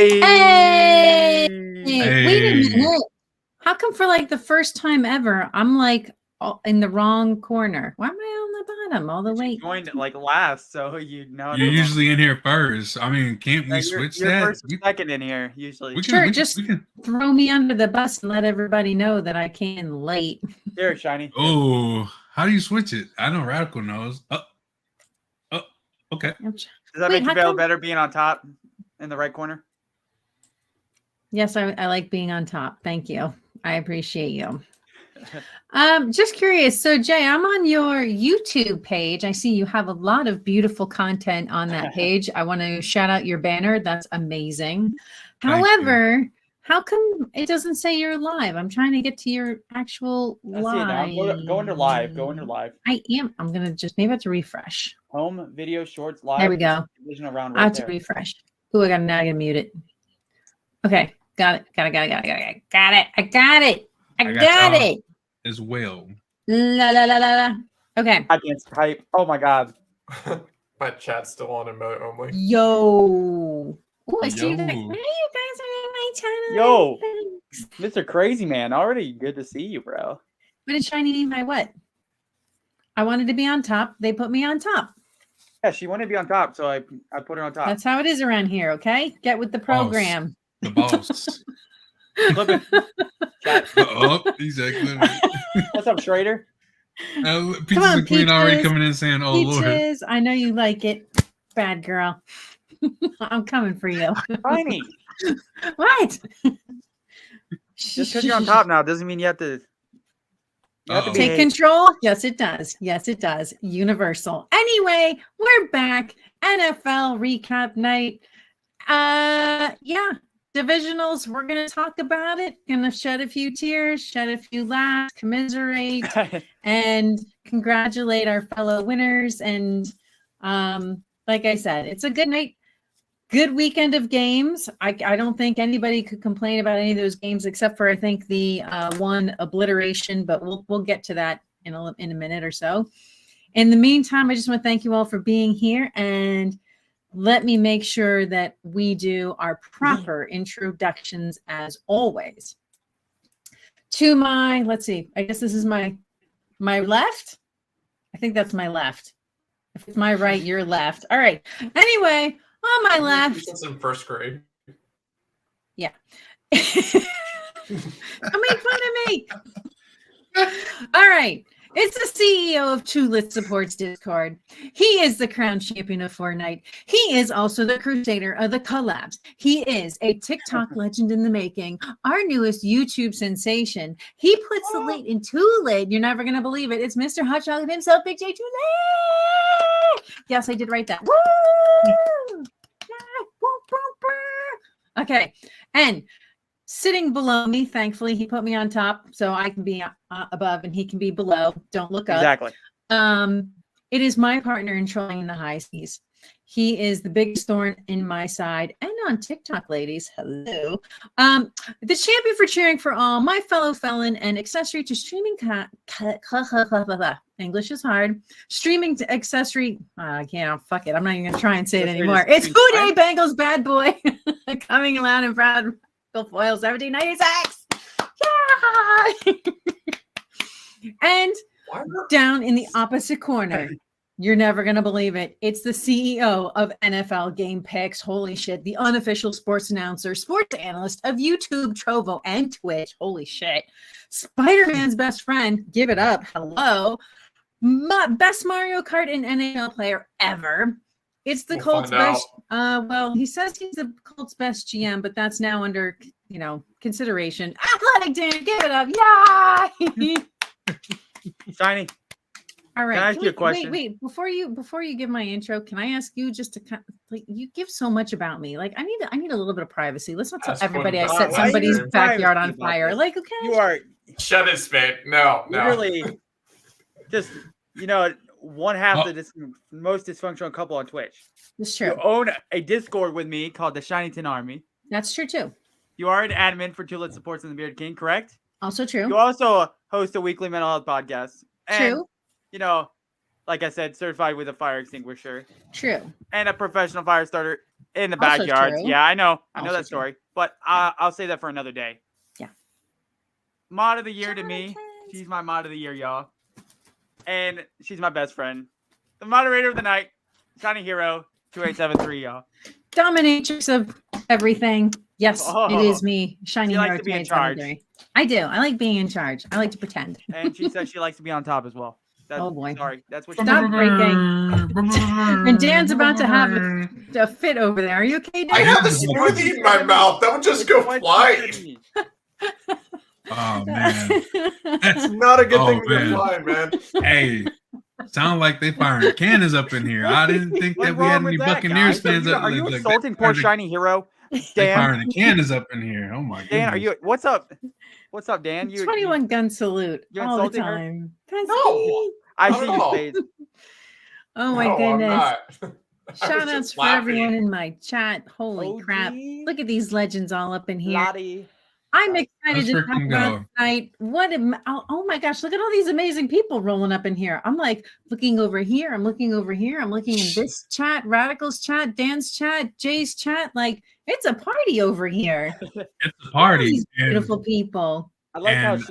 Hey! Hey! Wait a minute. How come for like the first time ever, I'm like in the wrong corner? Why am I on the bottom all the way? You joined like last, so you know. You're usually in here first. I mean, can't we switch you're that? first or second in here usually. Just throw me under the bus and let everybody know that I came late. Here, Shiny. Oh, how do you switch it? I know Radical knows. Okay. Does that make you feel better being on top in the right corner? Yes, I like being on top. Thank you. I appreciate you. Just curious. So Jay, I'm on your YouTube page. I see you have a lot of beautiful content on that page. I want to shout out your banner. That's amazing. However, how come it doesn't say you're live? I'm trying to get to your actual live. Go under live. Go under live. I am. I'm going to just maybe have to refresh. Home video shorts live. There we go. Divisional round I have to refresh. Oh, now I got to mute it. Okay. Got it. I got it. As well. La. Okay. I can't type. Oh my God. My chat's still on emote only. Yo. Oh, I see that. Hey, you guys are in my channel. Yo. Thanks. Mr. Crazy Man. Already good to see you, bro. What did Shiny mean by what? I wanted to be on top. They put me on top. Yeah, she wanted to be on top, so I put her on top. That's how it is around here, okay? Get with the program. The boss. Exactly. What's up, Schrader? Peaches and Queen already coming in saying, "Oh Peaches, Lord." I know you like it, bad girl. I'm coming for you. Tiny. What? Just because you're on top now doesn't mean you have to. Take control. Yes, it does. Yes, it does. Universal. Anyway, we're back. NFL recap night. Yeah. Divisionals, we're going to talk about it. Going to shed a few tears, shed a few laughs, commiserate, and congratulate our fellow winners. And like I said, it's a good night, good weekend of games. I don't think anybody could complain about any of those games except for, I think, the one obliteration, but we'll get to that in a minute or so. In the meantime, I just want to thank you all for being here, and let me make sure that we do our proper introductions as always. To my, let's see, I guess this is my left. I think that's my left. If it's my right, you're left. All right. Anyway, on my left. Since in first grade. Yeah. Don't make fun of me. All right. It's the CEO of Two Lit Supports Discord. He is the crown champion of Fortnite. He is also the crusader of the collabs. He is a TikTok legend in the making, our newest YouTube sensation. He puts the lit in Too Lit. You're never going to believe it. It's Mr. Hot Chocolate himself, Big J Too Lit. Yes, I did write that. Woo! Okay. And sitting below me, thankfully, he put me on top so I can be above and he can be below. Don't look up. Exactly. It is my partner in trolling the high seas. He is the biggest thorn in my side and on TikTok, ladies. Hello. The champion for cheering for all, my fellow felon and accessory to streaming. English is hard. Streaming to accessory. I can't. Fuck it. I'm not even going to try and say it anymore. It's Houday Bengals bad boy coming loud and proud. Foil 1796. Yeah. And down in the opposite corner, you're never going to believe it. It's the CEO of NFL Game Picks. Holy shit. The unofficial sports announcer, sports analyst of YouTube, Trovo, and Twitch. Holy shit. Spider-Man's best friend. Give it up. Hello. Best Mario Kart and NHL player ever. It's the Colts' best. Well, he says he's the Colts' best GM, but that's now under, consideration. Athletic Dan, give it up. Yeah. Shiny. All right. Can I ask you a question? Wait. Before you give my intro, can I ask you just to you give so much about me. Like I need a little bit of privacy. Let's not tell everybody I set somebody's backyard on fire. Like, okay. You are. Shut it, Spade. No. Literally, just one half of this most dysfunctional couple on Twitch. That's true. You own a Discord with me called the Shinington Army. That's true too. You are an admin for Two Lit Supports and the Bearded King, correct? Also true. You also host a weekly mental health podcast. And, true. Like I said, certified with a fire extinguisher. True. And a professional fire starter In the Also backyards. true. Yeah, I know Also that true. story. But I'll say that for another day. Yeah. Mod of the year to me. Jonathan. She's my mod of the year, y'all. And she's my best friend. The moderator of the night, Shiny Hero 2873, y'all. Dominatrix of everything. Yes, it is Oh. me, Shiny She likes Hero to be in charge. 2873. I do. I like being in charge. I like to pretend. And she says she likes to be on top as well. Oh, boy. Sorry, that's what she Stop breaking. And Dan's about to have a fit over there. Are you okay, Dan? I have a smoothie in my mouth. That would just go flying. Oh man, It's not a good thing to man. go flying, man. Hey, sound like they firing cannons up in here. I didn't think What's that we had wrong with any that, Buccaneers guys? fans. Are you like, insulting poor Shiny Hero? They Dan, firing the cannons up in here. Oh my Dan, god. are you? What's up? What's up, Dan? 21 gun salute you all the insulting her? time. No. I Not see at you, all. Spades. Oh my No, I'm goodness. not. I Shout was outs just for everyone laughing. in my chat. Holy crap. Look at these legends all up in here. Lottie. I'm excited Let's to talk freaking about go. tonight. Oh my gosh, look at all these amazing people rolling up in here. I'm like looking over here. I'm looking over here. I'm looking in this chat, Radical's chat, Dan's chat, Jay's chat. Like it's a party over here. It's a party. These and- beautiful people. I like how And-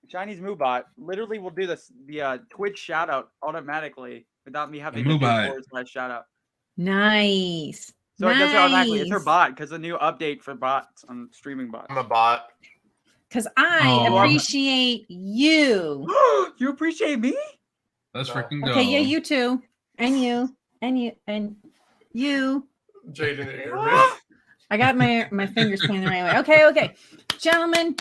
Shiny's Moobot literally will do the Twitch shout out automatically without me having The to do Moobot. / shout out. Nice. So that's automatically. It's her Nice. bot because the new update for bots on streaming bots. I'm a bot. Because I Oh. appreciate you. You appreciate me? Let's No. freaking go. Okay, yeah, you too. And you. And you. And you. Jay didn't hear me. I got my fingers pointing the right way. Okay. Gentlemen,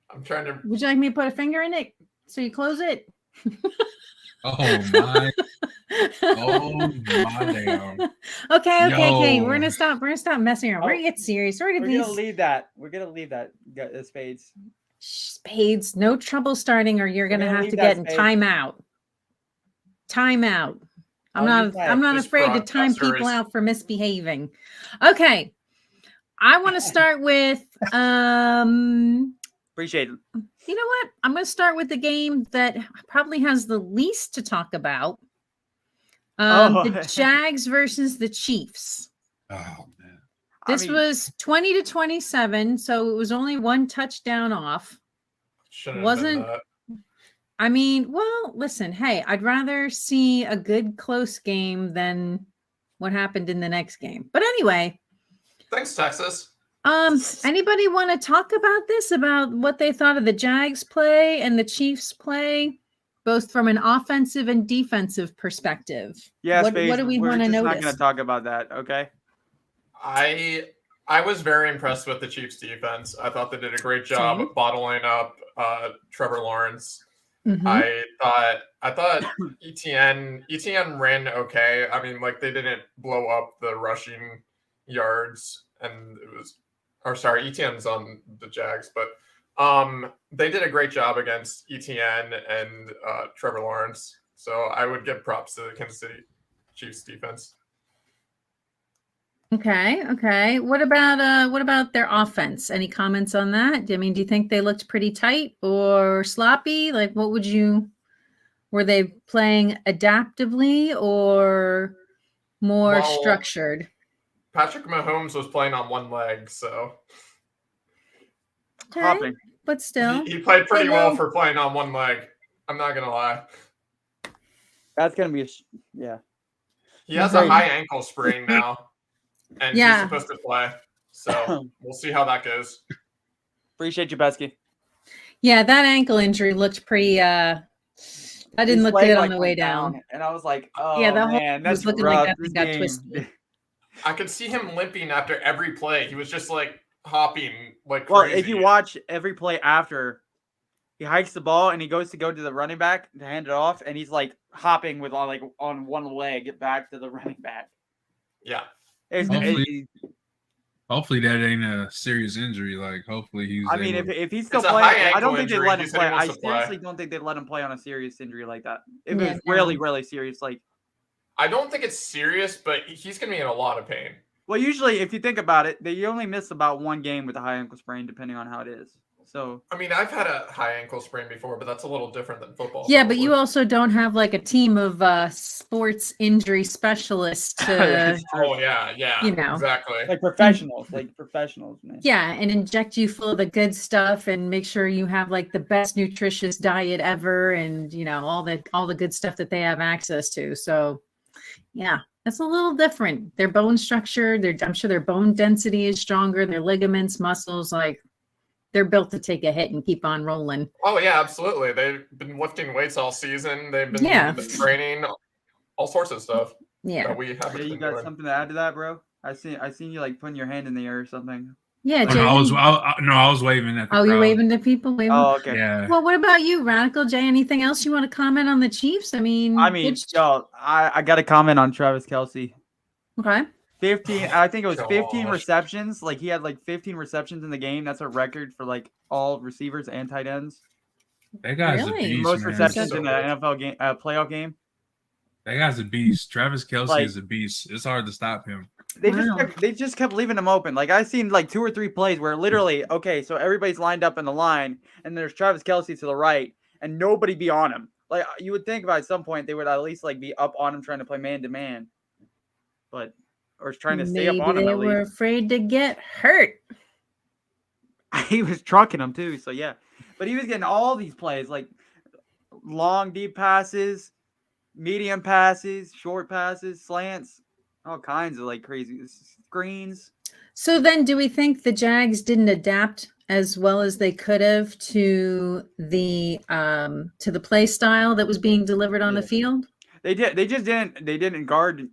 I'm trying to. would you like me to put a finger in it so you close it? Oh my. Oh my damn. Okay. Yo. We're gonna stop messing around. We're gonna get serious. We're We're gonna gonna these leave that. We're gonna leave that. Spades. spades. No trouble starting, or you're gonna gonna have leave to that get in spade. timeout. Timeout. I'll use that. I'm not This afraid to time broadcaster people is- out for misbehaving. Okay. I want to start with Appreciate it. you know what? I'm going to start with the game that probably has the least to talk about. The Jags versus the Chiefs. Oh man. This was 20-27, so it was only one touchdown off. Shouldn't have Wasn't- been that. I mean, well, listen, hey, I'd rather see a good close game than what happened in the next game. But anyway, Thanks, Texas. anybody want to talk about this, about what they thought of the Jags play and the Chiefs play, both from an offensive and defensive perspective? Yeah, What Spades, do we we're want to just not notice? going to talk about that, okay? I was very impressed with the Chiefs defense. I thought they did a great job Same. bottling up Trevor Lawrence. Mhm. I thought ETN ran okay. I mean, like they didn't blow up the rushing yards, and ETN's on the Jags, but they did a great job against ETN and Trevor Lawrence. So I would give props to the Kansas City Chiefs defense. Okay. What about their offense? Any comments on that? I mean, do you think they looked pretty tight or sloppy? Like, were they playing adaptively or more Well, structured? Patrick Mahomes was playing on one leg, so Okay, Hopping. but still, he played pretty well Hello. for playing on one leg. I'm not gonna lie. That's going to be yeah. He has Right. a high ankle sprain now, and Yeah. he's supposed to play. So we'll see how that goes. Appreciate you, Besky. yeah, that ankle injury looked pretty. That didn't His look leg, good on like, the way went down. And I was like, oh, Yeah, that whole man, was that's looking rough. like that This thing got game. twisted. I could see him limping after every play. He was just like hopping like Well, crazy. if you watch every play after, he hikes the ball and he goes to the running back to hand it off, and he's like hopping with on one leg back to the running back. Yeah. Hopefully that ain't a serious injury. Like hopefully he's. I mean, able- if he's still It's a playing, high I don't ankle think they injury. let He him said he play. I wants to play. seriously don't think they let him play on a serious injury like that. If Yeah, it was no. really, really serious, like, I don't think it's serious, but he's gonna be in a lot of pain. well, usually if you think about it, they only miss about one game with a high ankle sprain, depending on how it is. So I mean, I've had a high ankle sprain before, but that's a little different than football. Yeah, but you probably. also don't have like a team of sports injury specialists to, That's true. Oh yeah, you know. exactly. like professionals, man. yeah, and inject you full of the good stuff and make sure you have like the best nutritious diet ever, and all the good stuff that they have access to. So yeah, that's a little different. Their bone structure, I'm sure their bone density is stronger, their ligaments, muscles, like they're built to take a hit and keep on rolling. Oh yeah, absolutely. They've been lifting weights all season. They've been training, all sorts of stuff. Yeah. That we haven't Jay, you been got doing. something to add to that, bro? I seen you like putting your hand in the air or something. Yeah, Oh, Jay. I was waving at the crowd. You're waving to people? Oh, okay. Yeah. Well, what about you, Radical Jay? Anything else you want to comment on the Chiefs? I mean, yo, I got to comment on Travis Kelce. Okay. 15, I think it was 15 Gosh. receptions. Like he had like 15 receptions in the game. That's a record for like all receivers and tight ends. That guy's Really? a beast, Most man. receptions So in the good. NFL game, playoff game. That guy's a beast. Travis Kelce Like- is a beast. It's hard to stop him. They just kept leaving him open. Like I seen like 2 or 3 plays where literally, okay, so everybody's lined up in the line, and there's Travis Kelce to the right, and nobody be on him. Like you would think by some point they would at least like be up on him trying to play man to man, or trying to stay up on him Maybe at they were least. afraid to get hurt. He was trucking him too, so yeah. But he was getting all these plays, like long deep passes, medium passes, short passes, slants, all kinds of like crazy screens. So then, do we think the Jags didn't adapt as well as they could have to the play style that was being delivered on the field? They just didn't. They didn't guard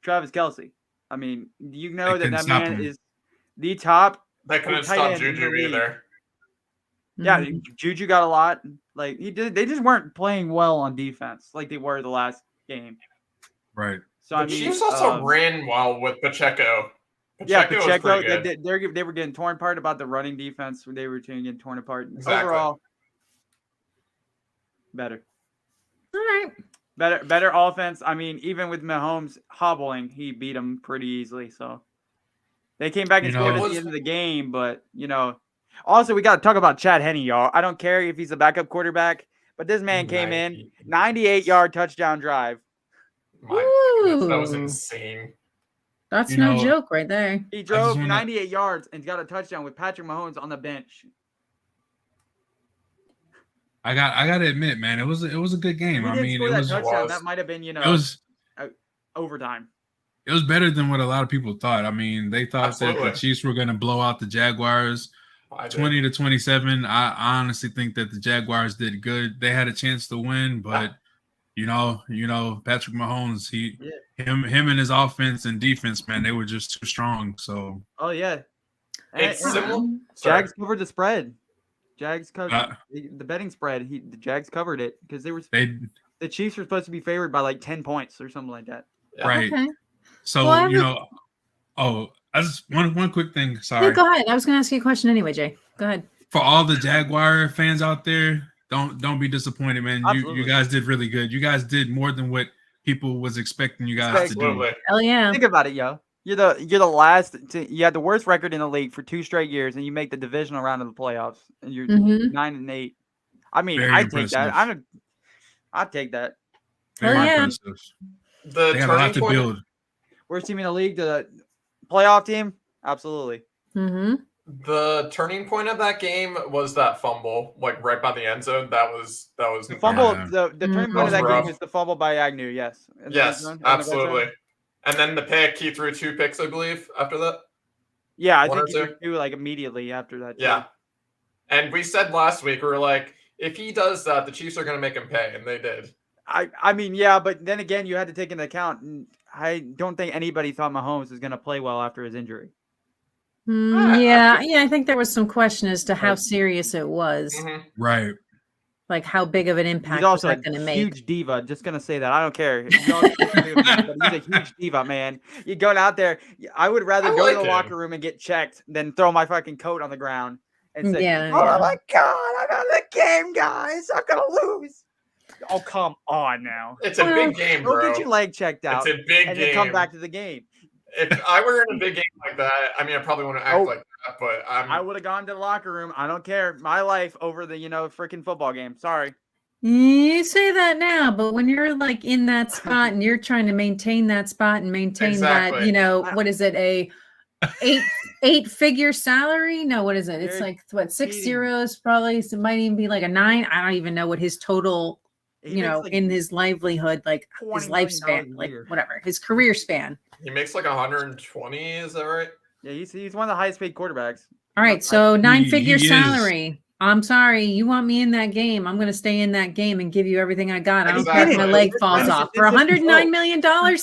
Travis Kelce. I mean, you know They that couldn't man stop him. is the top. They couldn't tight stop end in the Juju league. either. Yeah, Mhm. Juju got a lot. Like he did. They just weren't playing well on defense like they were the last game. Right. So The I mean, Chiefs also ran well with Pacheco. yeah, was Pacheco. pretty good. They were getting torn apart about the running defense. They were getting torn apart. Exactly. Overall, better. All right. Better offense. I mean, even with Mahomes hobbling, he beat them pretty easily. So they came back and scored at the end of the game. But also we got to talk about Chad Henne, y'all. I don't care if he's a backup quarterback, but this man came in 98-yard touchdown drive. My goodness, that was insane. That's no joke right there. He drove 98 yards and got a touchdown with Patrick Mahomes on the bench. I got to admit, man, it was a good game. I mean, it was touchdown. That might have been it was overtime. It was better than what a lot of people thought. I mean, they thought that the Chiefs were going to blow out the Jaguars 20-27. I honestly think that the Jaguars did good. They had a chance to win, but Patrick Mahomes, him and his offense and defense, man, they were just too strong. So yeah, it's similar. Jags covered the spread. Jags covered the betting spread. The Jags covered it because the Chiefs were supposed to be favored by like 10 points or something like that. Yeah. Right. Okay. So I just one quick thing. Sorry. Yeah, go ahead. I was going to ask you a question anyway, Jay. Go ahead. For all the Jaguar fans out there, don't be disappointed, man. You guys did really good. You guys did more than what people was expecting you guys to do. Hell yeah. Think about it, yo. You're the last. You had the worst record in the league for 2 straight years, and you make the divisional round of the playoffs, and you're 9-8. I mean, Very I'd take impressive. that. I'd take that. Very Hell yeah. impressive. The They got a lot turning to point. build. Worst team in the league, the playoff team, absolutely. Mm-hmm. The turning point of that game was that fumble, like right by the end zone. That was The fumble. Yeah. The turning point of that rough. game is the fumble by Agnew. Yes. In the red yes, zone, in the red zone. absolutely. And then the pick, he threw 2 picks, I believe, after that. Yeah, I One think or you two. could do like immediately after that. too. Yeah. And we said last week, we were like, if he does that, the Chiefs are going to make him pay, and they did. I mean, yeah, but then again, you had to take into account. And I don't think anybody thought Mahomes was going to play well after his injury. Yeah, I think there was some question as to how serious it was. Mhm. Right. Like how big of an impact He's also was a that going to make? huge diva. Just gonna say that. I don't care. But he's a huge diva, man. You going out there. I would rather I go like to the him. locker room and get checked than throw my fucking coat on the ground and say, Yeah, "Oh yeah. my god, I'm out of the game, guys. I'm gonna lose." Oh, come on now. It's a big game, Go bro. get your leg checked out It's a big and game. then come back to the game. If I were in a big game like that, I mean, I probably wouldn't act like that. but I would have gone to the locker room. I don't care. My life over the freaking football game. Sorry. You say that now, but when you're like in that spot and you're trying to maintain that spot and maintain that, what is it, a eight-figure salary? No, what is it? It's like what, 6 zeros probably. So it might even be like a 9. I don't even know what his total, in his livelihood, like his lifespan, like whatever, his career span. He makes like 120. Is that right? Yeah, he's one of the highest paid quarterbacks. All right, so 9-figure salary. I'm sorry, you want me in that game? I'm going to stay in that game and give you everything I got. I don't care if my leg falls off. For $109 million,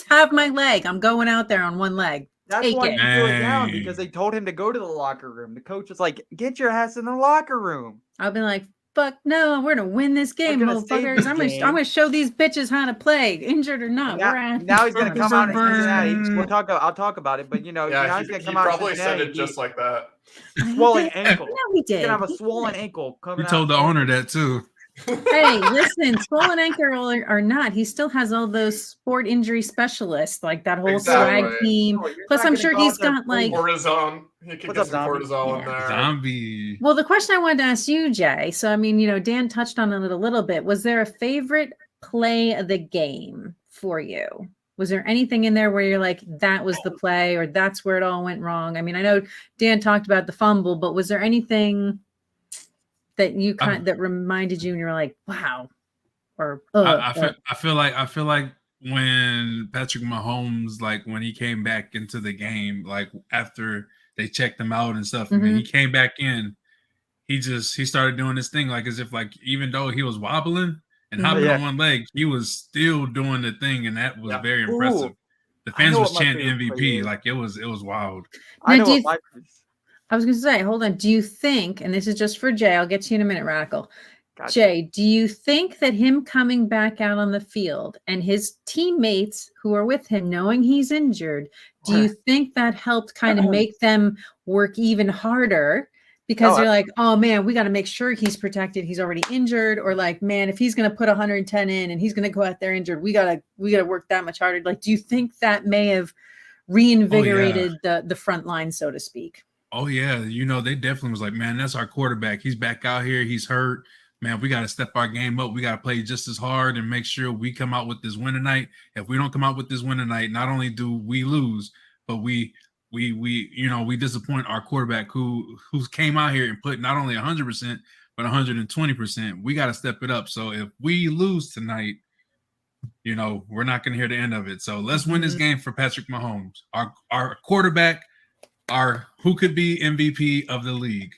have my leg. I'm going out there on one leg. That's why he threw it down, because they told him to go to the locker room. The coach was like, "Get your ass in the locker room." I'll be like, "Fuck no, we're gonna win this game, motherfuckers! I'm gonna show these bitches how to play, injured or not." Now he's gonna come out in Cincinnati. I'll talk about it, but now he's gonna come out. He probably said it just like that. Swollen ankle. No, he did. He's gonna have a swollen ankle coming out. He told the owner that too. Hey, listen, swollen ankle or not, he still has all those sport injury specialists, like that whole swag team. Plus, I'm sure he's got like cortisone. He can get some cortisol in there. Zombie. Well, the question I wanted to ask you, Jay. So, I mean, Dan touched on it a little bit. Was there a favorite play of the game for you? Was there anything in there where you're like, that was the play, or that's where it all went wrong? I mean, I know Dan talked about the fumble, but was there anything that you that reminded you and you're like, wow, or I feel like when Patrick Mahomes, like when he came back into the game, like after they checked him out and stuff, and he came back in, he started doing this thing, like as if like even though he was wobbling and hopping on one leg, he was still doing the thing, and that was very impressive. The fans was chanting MVP, like it was wild. I was going to say, hold on. Do you think, and this is just for Jay, I'll get to you in a minute, Radical. Gotcha. Jay, do you think that him coming back out on the field and his teammates who are with him knowing he's injured, do you think that helped kind of make them work even harder? Because they're like, oh man, we got to make sure he's protected. He's already injured. Or like, man, if he's going to put 110 in and he's going to go out there injured, we got to work that much harder. Like, do you think that may have reinvigorated the front line, so to speak? Oh yeah, they definitely was like, man, that's our quarterback. He's back out here. He's hurt. Man, we got to step our game up. We got to play just as hard and make sure we come out with this win tonight. If we don't come out with this win tonight, not only do we lose, but we disappoint our quarterback who came out here and put not only 100% but 120%. We got to step it up. So if we lose tonight, we're not going to hear the end of it. So let's win this game for Patrick Mahomes, our quarterback. Who could be MVP of the league?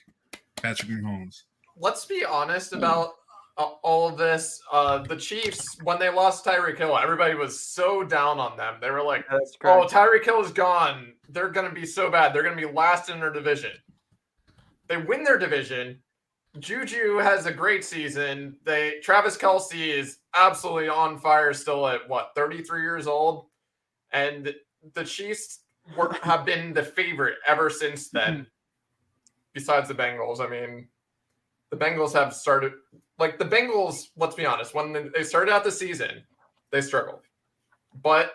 Patrick Mahomes. Let's be honest about all of this. The Chiefs, when they lost Tyreek Hill, everybody was so down on them. They were like, "Oh, Tyreek Hill is gone. They're going to be so bad. They're going to be last in their division." They win their division. Juju has a great season. Travis Kelce is absolutely on fire still at 33 years old, and the Chiefs have been the favorite ever since then. Besides the Bengals, I mean, the Bengals have started like the Bengals. Let's be honest, when they started out the season, they struggled, but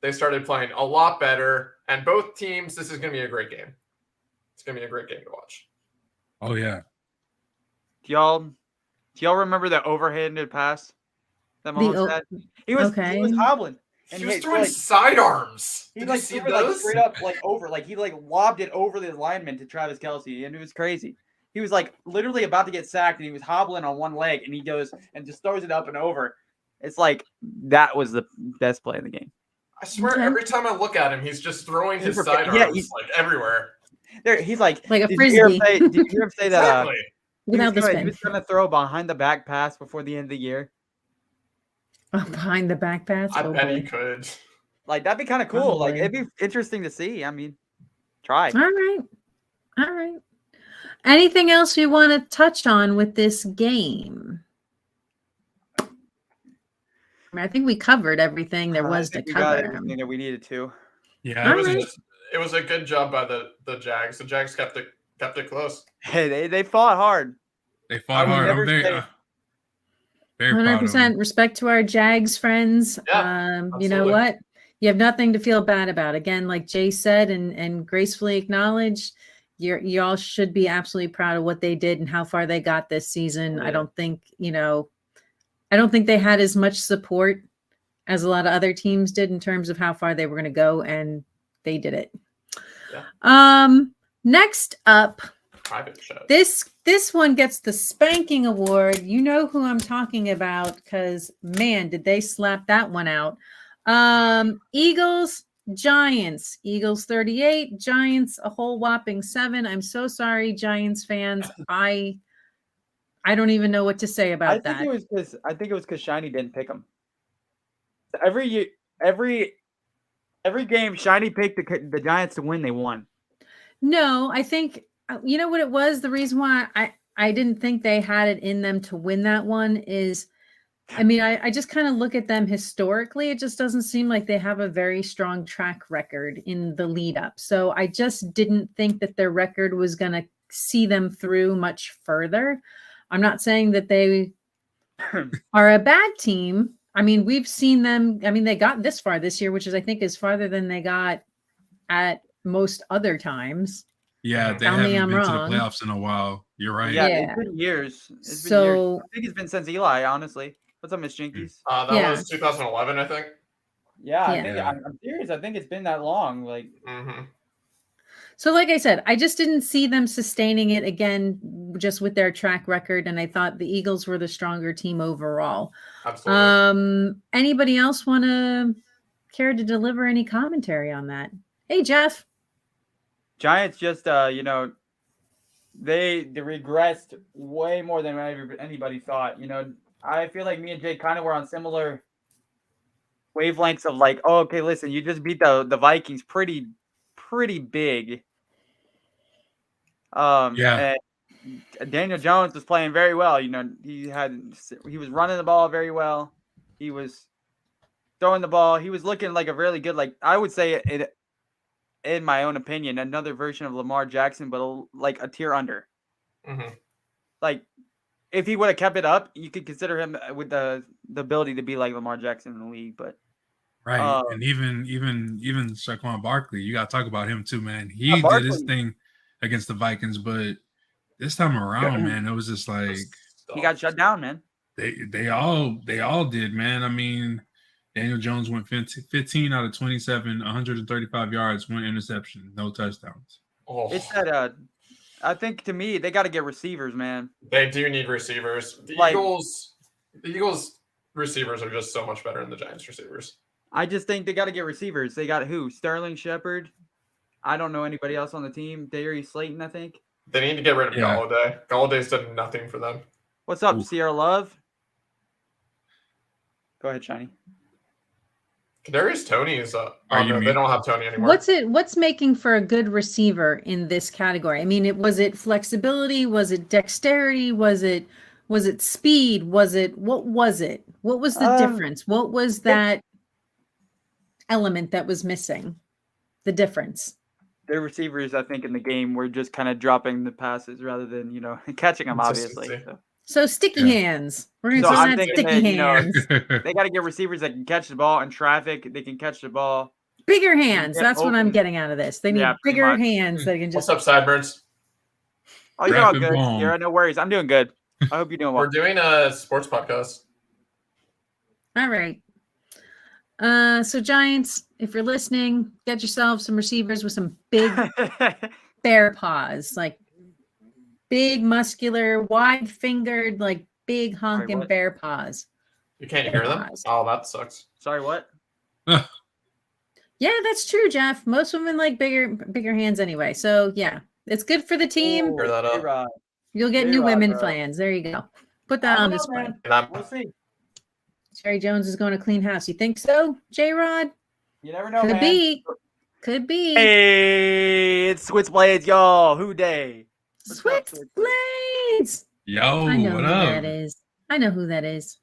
they started playing a lot better. And both teams, this is going to be a great game. It's going to be a great game to watch. Oh yeah. Do y'all remember the overhanded pass that Mahomes had? He was hobbling. And he was doing sidearms. He threw it straight up over. He lobbed it over the lineman to Travis Kelce, and it was crazy. He was literally about to get sacked, and he was hobbling on one leg, and he goes and just throws it up and over. It's that was the best play in the game. I swear, every time I look at him, he's just throwing his sidearms everywhere. He's like a frisbee. Did you hear him say that? He was going to throw behind the back pass before the end of the year. Behind the back pass? I bet he could. That'd be kind of cool. It'd be interesting to see. I mean, try. All right. Anything else you want to touch on with this game? I think we covered everything there was to cover. Got everything that we needed to. Yeah, it was a good job by the Jags. The Jags kept it close. Hey, they fought hard. They fought hard. I'm very 100% respect to our Jags friends. Yeah, you know what? You have nothing to feel bad about. Again, like Jay said and gracefully acknowledged, y'all should be absolutely proud of what they did and how far they got this season. Yeah. I don't think they had as much support as a lot of other teams did in terms of how far they were going to go, and they did it. Yeah. Next up, Private show. This one gets the spanking award. You know who I'm talking about, because man, did they slap that one out. Eagles, Giants. Eagles 38, Giants a whole whopping 7. I'm so sorry, Giants fans. I don't even know what to say about that. I think it was because Shiny didn't pick them. Every year, every game, Shiny picked the Giants to win. They won. No, I think you know what it was. The reason why I didn't think they had it in them to win that one is, I mean, I just kind of look at them historically. It just doesn't seem like they have a very strong track record in the lead up. So I just didn't think that their record was going to see them through much further. I'm not saying that they are a bad team. I mean, we've seen them. I mean, they got this far this year, which is, I think, is farther than they got at most other times. Yeah, they Tell me haven't I'm been wrong. to the playoffs in a while. You're right. Yeah, Yeah. it's been years. It's been So- years. I think it's been since Eli, honestly. What's up, Miss Jinkies? That Yeah. was 2011, I think. Yeah, I Yeah. think I'm serious. I think it's been that long. Like, So like I said, I just didn't see them sustaining it again, just with their track record. And I thought the Eagles were the stronger team overall. Absolutely. Anybody else want to care to deliver any commentary on that? Hey, Jeff. Giants just, they regressed way more than anybody thought. You know, I feel like me and Jay kind of were on similar wavelengths of like, oh, okay, listen, you just beat the Vikings pretty big. Yeah. And Daniel Jones was playing very well. You know, he was running the ball very well. He was throwing the ball. He was looking like a really good, like I would say it, in my own opinion, another version of Lamar Jackson, but like a tier under. Like if he would have kept it up, you could consider him with the ability to be like Lamar Jackson in the league. But right, and even Saquon Barkley, you got to talk about him too, man. He did his thing against the Vikings, but this time around, man, it was just like he got shut down, man. They all did, man. I mean, Daniel Jones went 15 out of 27, 135 yards, 1 interception, no touchdowns. It's that I think to me they got to get receivers, man. They do need receivers. The Eagles receivers are just so much better than the Giants receivers. I just think they got to get receivers. They got who? Sterling Shepard. I don't know anybody else on the team. Darius Slayton, I think. They need to get rid of Galladay. Galladay's done nothing for them. What's up, Sierra Love? Go ahead, Shiny. Kadarius Toney is they don't have Toney anymore. What's making for a good receiver in this category? I mean, was it flexibility? Was it dexterity? Was it speed? What was it? What was the difference? What was that element that was missing? The difference. Their receivers, I think, in the game were just kind of dropping the passes rather than, catching them, obviously. So sticky hands. We're going to say that sticky hands. They got to get receivers that can catch the ball in traffic. They can catch the ball. Bigger hands. That's what I'm getting out of this. They need bigger hands that can just. What's up, Sideburns? Oh, you're all good. You're no worries. I'm doing good. I hope you're doing well. We're doing a sports podcast. All right. So Giants, if you're listening, get yourself some receivers with some big bear paws, like big, muscular, wide-fingered, like big honking bear paws. You can't hear them? Oh, that sucks. Sorry, what? Yeah, that's true, Jeff. Most women like bigger hands anyway. So yeah, it's good for the team. Hear that up. You'll get new women fans. There you go. Put that on display. We'll see. Jerry Jones is going to clean house. You think so, J-Rod? You never know, Could be. Could be. Hey, it's Switchblades, y'all. Who day? Switchblades. Yo, I know what who up? that is. I know who that is.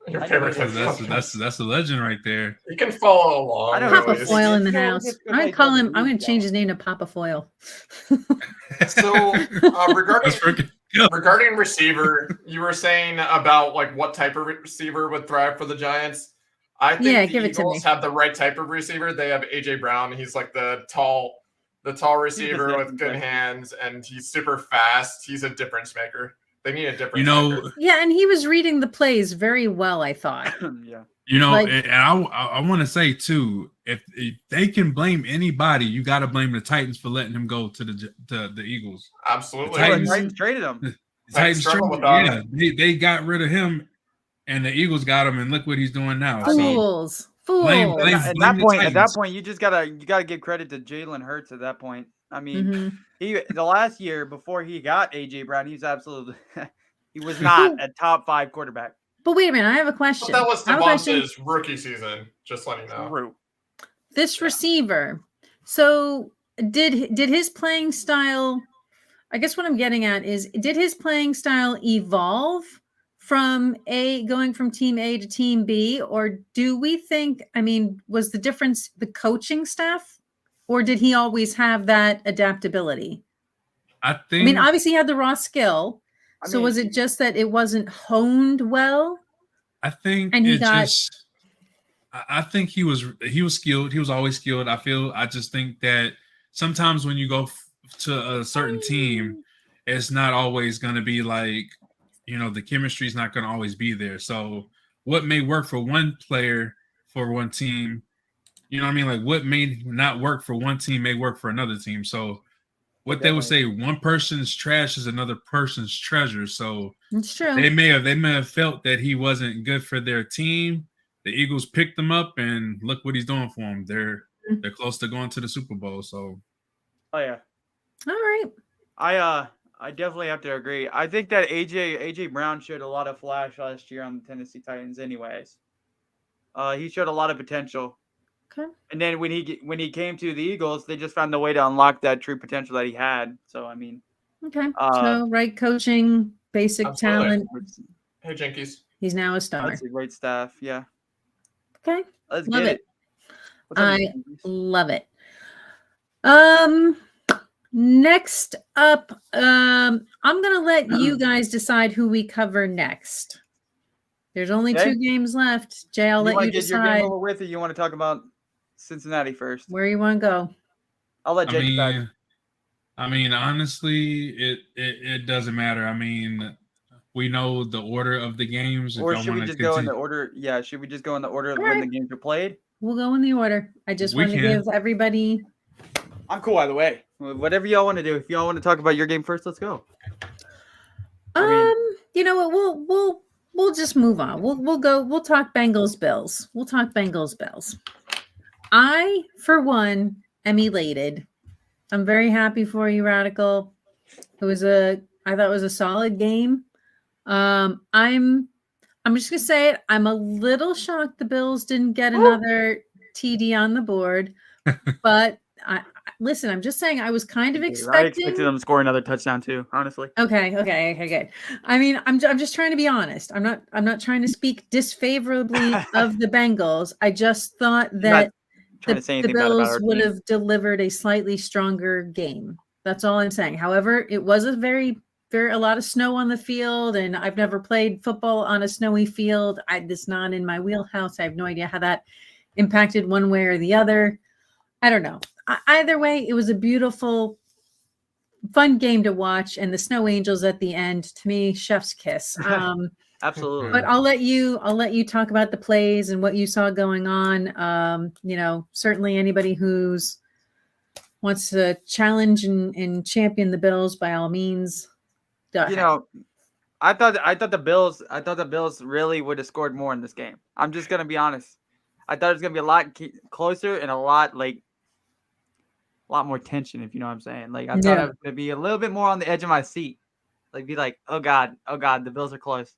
Your favorite That's a legend right there. You can follow along. Papa Foil in the house. I'm gonna call him. I'm gonna change his name to Papa Foil. So regarding receiver, you were saying about like what type of receiver would thrive for the Giants. I think the Eagles have the right type of receiver. They have AJ Brown. He's like the tall, the tall receiver with good hands, and he's super fast. He's a difference maker. They need a difference maker. Yeah, and he was reading the plays very well, I thought. Yeah. And I want to say too, if they can blame anybody, you got to blame the Titans for letting him go to the Eagles. Absolutely. The Titans traded him. The Titans they got rid of him, and the Eagles got him, and look what he's doing now. Fools. Blame At that point, you just gotta give credit to Jalen Hurts. At that point, I mean, the last year before he got AJ Brown, he was absolutely he was not a top 5 quarterback. But wait a minute, I have a question. But that was Devontae's rookie season. Just letting you know. True. This receiver. So did his playing style? I guess what I'm getting at is, did his playing style evolve from going from team A to team B, or do we think, I mean, was the difference the coaching staff, or did he always have that adaptability? I mean, obviously he had the raw skill. So was it just that it wasn't honed well? I think I think he was skilled. He was always skilled. I just think that sometimes when you go to a certain team, it's not always going to be like, the chemistry is not going to always be there. So what may work for one player for one team, you know what I mean? Like what may not work for one team may work for another team. So what they would say, one person's trash is another person's treasure. So it's true. They may have felt that he wasn't good for their team. The Eagles picked him up, and look what he's doing for them. They're close to going to the Super Bowl. So, oh yeah, all right. I definitely have to agree. I think that AJ Brown showed a lot of flash last year on the Tennessee Titans. Anyways, he showed a lot of potential. Okay. And then when he came to the Eagles, they just found a way to unlock that true potential that he had. So I mean, okay. So right coaching, basic talent. Hey, Jinkies. He's now a star. That's a great staff. Yeah. Okay. Let's love get it. I love it. Next up, I'm gonna let you guys decide who we cover next. There's only 2 games left. Jay, I'll let you decide. You want to get your game over with, or you want to talk about Cincinnati first? Where you want to go? I'll let Jay decide. I mean, honestly, it doesn't matter. I mean, we know the order of the games. Or should we just go in the order? Yeah, should we just go in the order of when the games are played? We'll go in the order. I just want to give everybody. I'm cool either way. Whatever y'all want to do. If y'all want to talk about your game first, let's go. You know what? We'll just move on. We'll go. We'll talk Bengals Bills. I, for one, am elated. I'm very happy for you, Radical. I thought it was a solid game. I'm just gonna say it. I'm a little shocked the Bills didn't get another TD on the board, but listen. I'm just saying I was kind of expecting. I expected them to score another touchdown too. Honestly. Okay. Good. I mean, I'm just trying to be honest. I'm not trying to speak disfavorably of the Bengals. I just thought that the Bills would have delivered a slightly stronger game. That's all I'm saying. However, it was a lot of snow on the field, and I've never played football on a snowy field. It's not in my wheelhouse. I have no idea how that impacted one way or the other. I don't know. Either way, it was a beautiful, fun game to watch, and the Snow Angels at the end, to me, chef's kiss. Absolutely. But I'll let you talk about the plays and what you saw going on. Certainly anybody who's wants to challenge and champion the Bills, by all means. I thought the Bills really would have scored more in this game. I'm just gonna be honest. I thought it was gonna be a lot closer and a lot more tension, if you know what I'm saying. Like I thought it was gonna be a little bit more on the edge of my seat. Like be like, oh god, the Bills are close.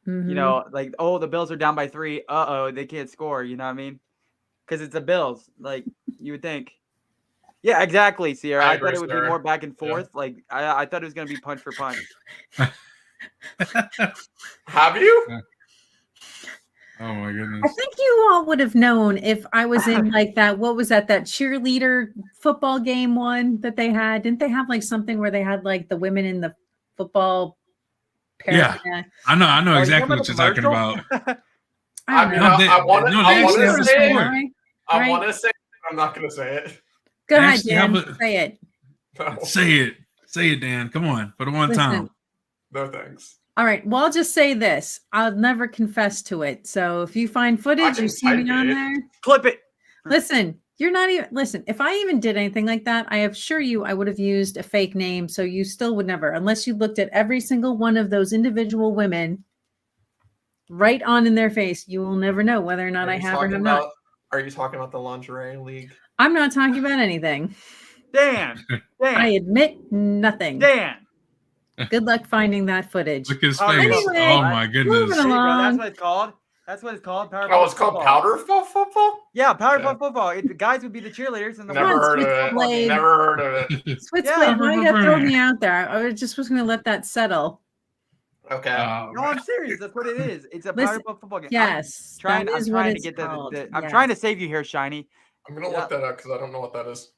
Mm-hmm. The Bills are down by 3. They can't score. You know what I mean? Because it's the Bills. Like you would think. Yeah, exactly, Sierra. I thought it would be more back and forth. Yeah. Like I thought it was gonna be punch for punch. Have you? Oh my goodness! I think you all would have known if I was in like that. What was that cheerleader football game one that they had? Didn't they have like something where they had like the women in the football? Yeah, I know exactly what you're talking about. I want to say it. I want to say it. I'm not going to say it. Go ahead, Dan. Say it. No. Say it, Dan. Come on, for the one time. No thanks. All right. Well, I'll just say this. I'll never confess to it. So if you find footage, you see me on there, clip it. Listen, you're not even listen. If I even did anything like that, I assure you I would have used a fake name. So you still would never, unless you looked at every single one of those individual women right on in their face, you will never know whether or not I have or have not. Are you talking about the lingerie league? I'm not talking about anything. Dan. I admit nothing. Dan. Good luck finding that footage. Look at his face. Anyway, oh my goodness. Hey, bro, that's what it's called. That's what it's called. It's called powder football? Yeah, powder football. The guys would be the cheerleaders and the Never heard of it. Never heard of it. Switchblade, why you throw me out there? I just was going to let that settle. Okay. No, I'm serious. That's what it is. It's a powder football game. Yes. I'm trying to get I'm trying to save you here, Shiny. I'm gonna look that up because I don't know what that is.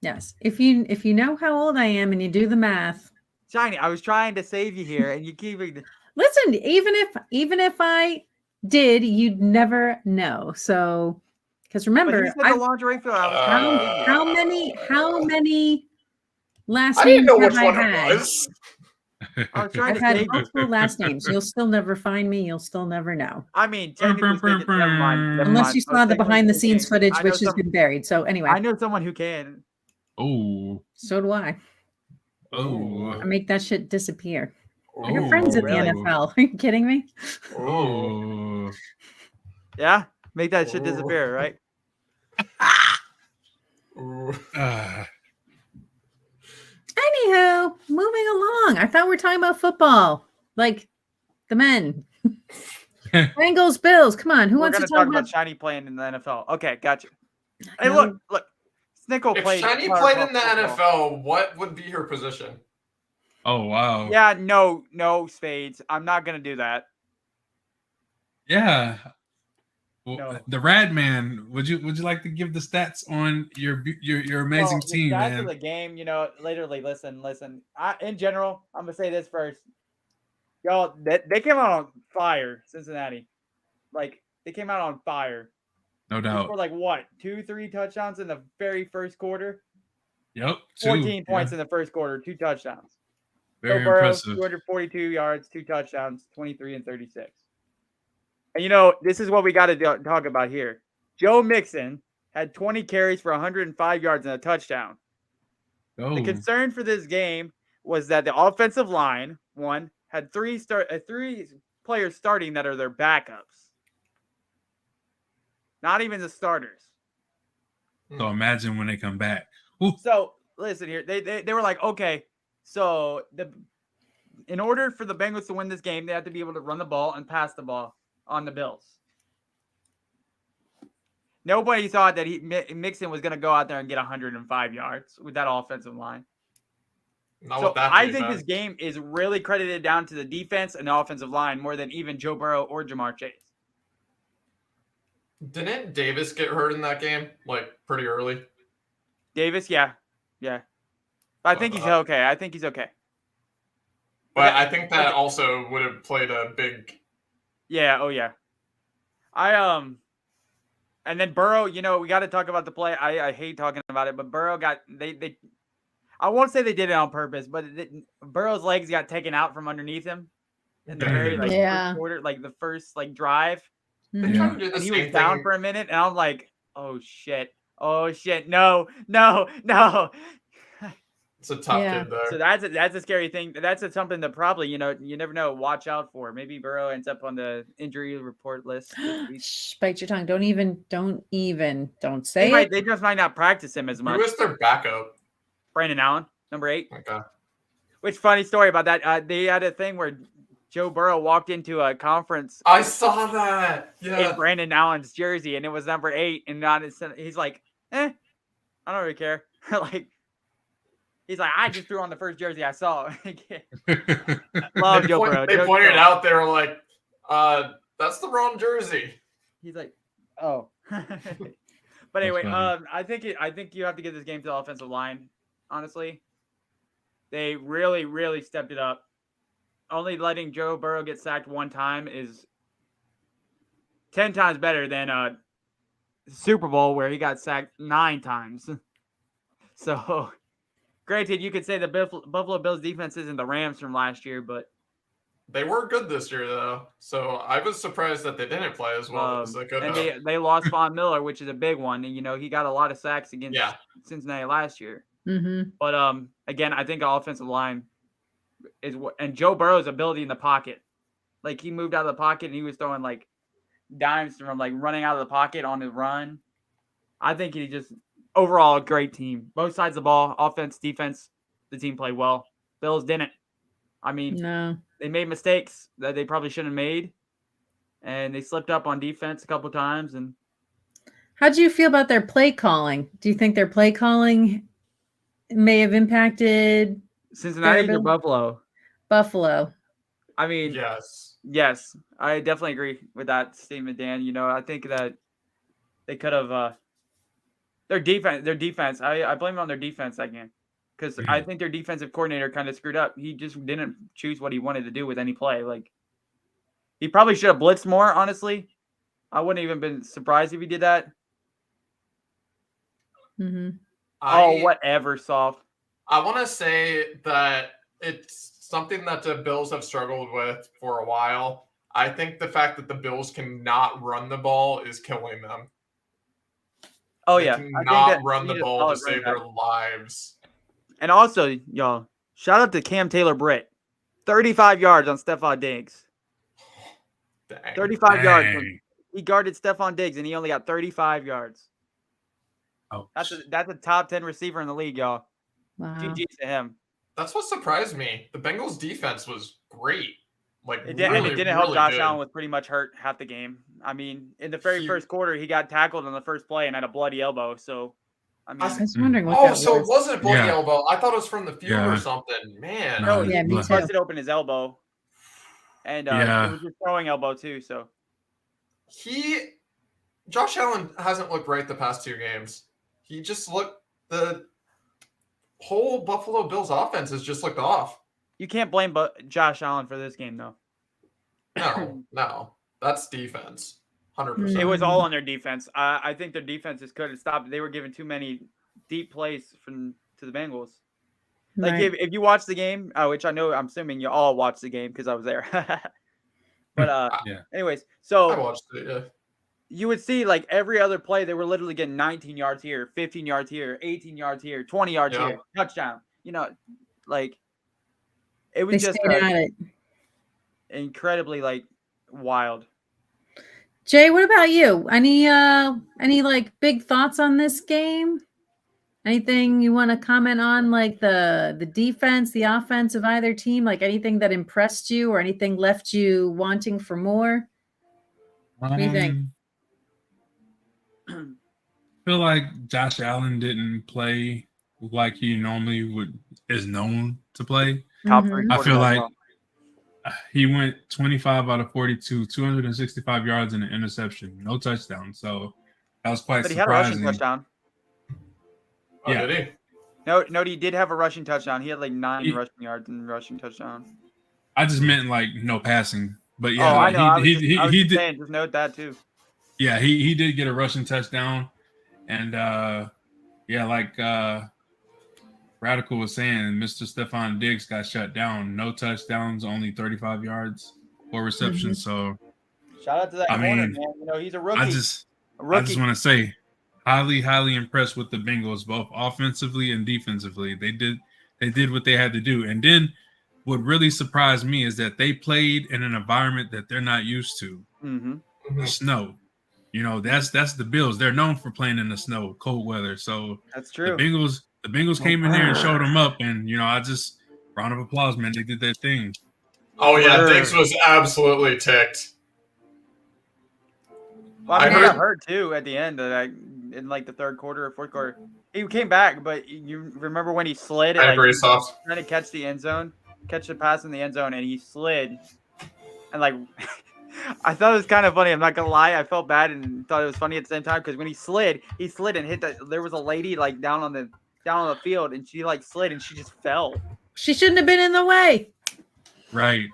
Yes. If you know how old I am and you do the math. Shiny, I was trying to save you here, and you keep. Listen, even if I did, you'd never know. So, because remember, the lingerie field. How many last I didn't names know which have one I had? it was. I've had multiple last names. You'll still never find me. You'll still never know. I mean, never mind. Unless you saw the behind-the-scenes footage, which has been buried. So anyway, I know someone who can. Oh. So do I. Oh. I make that shit disappear. I got friends in the NFL. Are you kidding me? Oh. Yeah, make that shit disappear, right? Anywho, moving along. I thought we were talking about football, like the men. Bengals, Bills. Come on, who wants to talk about Shiny playing in the NFL? Okay, gotcha. Hey, look. Snickle if played. Shiny played in the NFL, what would be her position? Oh wow. Yeah, no, Spades. I'm not gonna do that. Yeah. Well, no. The Rad Man, would you like to give the stats on your amazing team, the stats man? Of the game, literally, listen. In general, I'm gonna say this first. Y'all, they came out on fire, Cincinnati. Like they came out on fire. No doubt. For 2-3 touchdowns in the very first quarter. Yep. 14 points in the first quarter, 2 touchdowns. Very impressive. 242 yards, 2 touchdowns, 23 and 36. And this is what we got to talk about here. Joe Mixon had 20 carries for 105 yards and a touchdown. Oh. The concern for this game was that the offensive line, had three players starting that are their backups. Not even the starters. So imagine when they come back. Ooh. So listen here. They were like, okay, so in order for the Bengals to win this game, they have to be able to run the ball and pass the ball on the Bills. Nobody thought that Mixon was going to go out there and get 105 yards with that offensive line. I think this game is really credited down to the defense and the offensive line more than even Joe Burrow or Jamar Chase. Didn't Davis get hurt in that game, pretty early? Davis, yeah. I think he's okay. But I think that also would have played a big. Yeah. Oh yeah. And then Burrow. We got to talk about the play. I hate talking about it, but Burrow got they. I won't say they did it on purpose, but Burrow's legs got taken out from underneath him in the very first quarter, the first drive. Mm-hmm. And he was down for a minute, and I was like, "Oh shit! No!" It's a tough kid there. So that's a scary thing. That's something that probably you never know. Watch out for. Maybe Burrow ends up on the injury report list. Shh, bite your tongue. Don't say it. They just might not practice him as much. Who is their backup? Brandon Allen, number 8. Okay. Which funny story about that? They had a thing where Joe Burrow walked into a conference. I saw that. Yeah. In Brandon Allen's jersey, and it was number 8, and he's like, I don't really care. He's like, I just threw on the first jersey I saw. Love Joe Burrow. They pointed out, they were like, that's the wrong jersey. He's like, oh. But anyway, I think you have to give this game to the offensive line. Honestly, they really, really stepped it up. Only letting Joe Burrow get sacked 1 time is 10 times better than Super Bowl where he got sacked 9 times. So, granted, you could say the Buffalo Bills defense isn't the Rams from last year, but they were good this year, though. So I was surprised that they didn't play as well as they could and have. they lost Von Miller, which is a big one. And, he got a lot of sacks against Cincinnati last year. Mm-hmm. But, again, I think our offensive line is what, and Joe Burrow's ability in the pocket. Like, he moved out of the pocket and he was throwing, like, dimes from, like, running out of the pocket on his run. I think he just, overall, a great team. Both sides of the ball, offense, defense, the team played well. Bills didn't. I mean, no. They made mistakes that they probably shouldn't have made, and they slipped up on defense a couple times. And how do you feel about their play calling? Do you think their play calling may have impacted Cincinnati or Buffalo? Buffalo. I mean, yes, I definitely agree with that statement, Dan. I think that they could have their defense. I blame it on their defense again. Because I think their defensive coordinator kind of screwed up. He just didn't choose what he wanted to do with any play. Like, he probably should have blitzed more, honestly. I wouldn't even been surprised if he did that. Mm-hmm. Whatever, Soft. I want to say that it's something that the Bills have struggled with for a while. I think the fact that the Bills cannot run the ball is killing them. They cannot run the ball to save their lives. And also, y'all, shout out to Cam Taylor-Britt. 35 yards on Stephon Diggs. Dang. 35 yards. He guarded Stephon Diggs, and he only got 35 yards. Oh, that's a top 10 receiver in the league, y'all. Wow. GG's to him. That's what surprised me. The Bengals' defense was great. It didn't help. Josh Allen was pretty much hurt half the game. I mean, in the very first quarter, he got tackled on the first play and had a bloody elbow. So, I was wondering what that was. So it wasn't a bloody elbow. I thought it was from the field or something. Man. No, me he too. busted open his elbow. And it was his throwing elbow, too. So Josh Allen hasn't looked right the past 2 games. He just looked the whole Buffalo Bills offense has just looked off. You can't blame Josh Allen for this game, though. No. That's defense. 100%. It was all on their defense. I think their defenses could have stopped. They were giving too many deep plays to the Bengals. Like, if you watch the game, which I'm assuming you all watched the game because I was there. But anyways, so I watched it, yeah. You would see, like, every other play, they were literally getting 19 yards here, 15 yards here, 18 yards here, 20 yards here, touchdown. Like, it was just incredibly, like, wild. Jay, what about you? Any like big thoughts on this game? Anything you want to comment on, like the defense, the offense of either team? Like anything that impressed you or anything left you wanting for more? What do you think? I feel like Josh Allen didn't play like he normally is known to play. Top 3 I feel like he went 25 out of 42, 265 yards and an interception, no touchdown. So that was quite surprising. He had a rushing touchdown. Yeah. Did he? No, he did have a rushing touchdown. He had like 9 rushing yards and rushing touchdown. I just meant like no passing. But I know. He did. Saying, just note that too. Yeah, he did get a rushing touchdown. And like Radical was saying, Mr. Stephon Diggs got shut down. No touchdowns, only 35 yards, 4 receptions. So shout out to that corner, man. He's a rookie. I just want to say, highly impressed with the Bengals, both offensively and defensively. They did what they had to do. And then what really surprised me is that they played in an environment that they're not used to. The snow. That's the Bills. They're known for playing in the snow, cold weather. So that's true. The Bengals came in there and showed them up, and I just round of applause, man. They did their thing. Oh yeah, Diggs was absolutely ticked. Well, I got hurt too at the end, in like the third quarter or fourth quarter. He came back, but you remember when he slid? I agree, Soft. Trying to catch the pass in the end zone, and he slid, and like. I thought it was kind of funny. I'm not gonna lie. I felt bad and thought it was funny at the same time because when he slid and hit that. There was a lady like down on the field, and she like slid and she just fell. She shouldn't have been in the way. Right.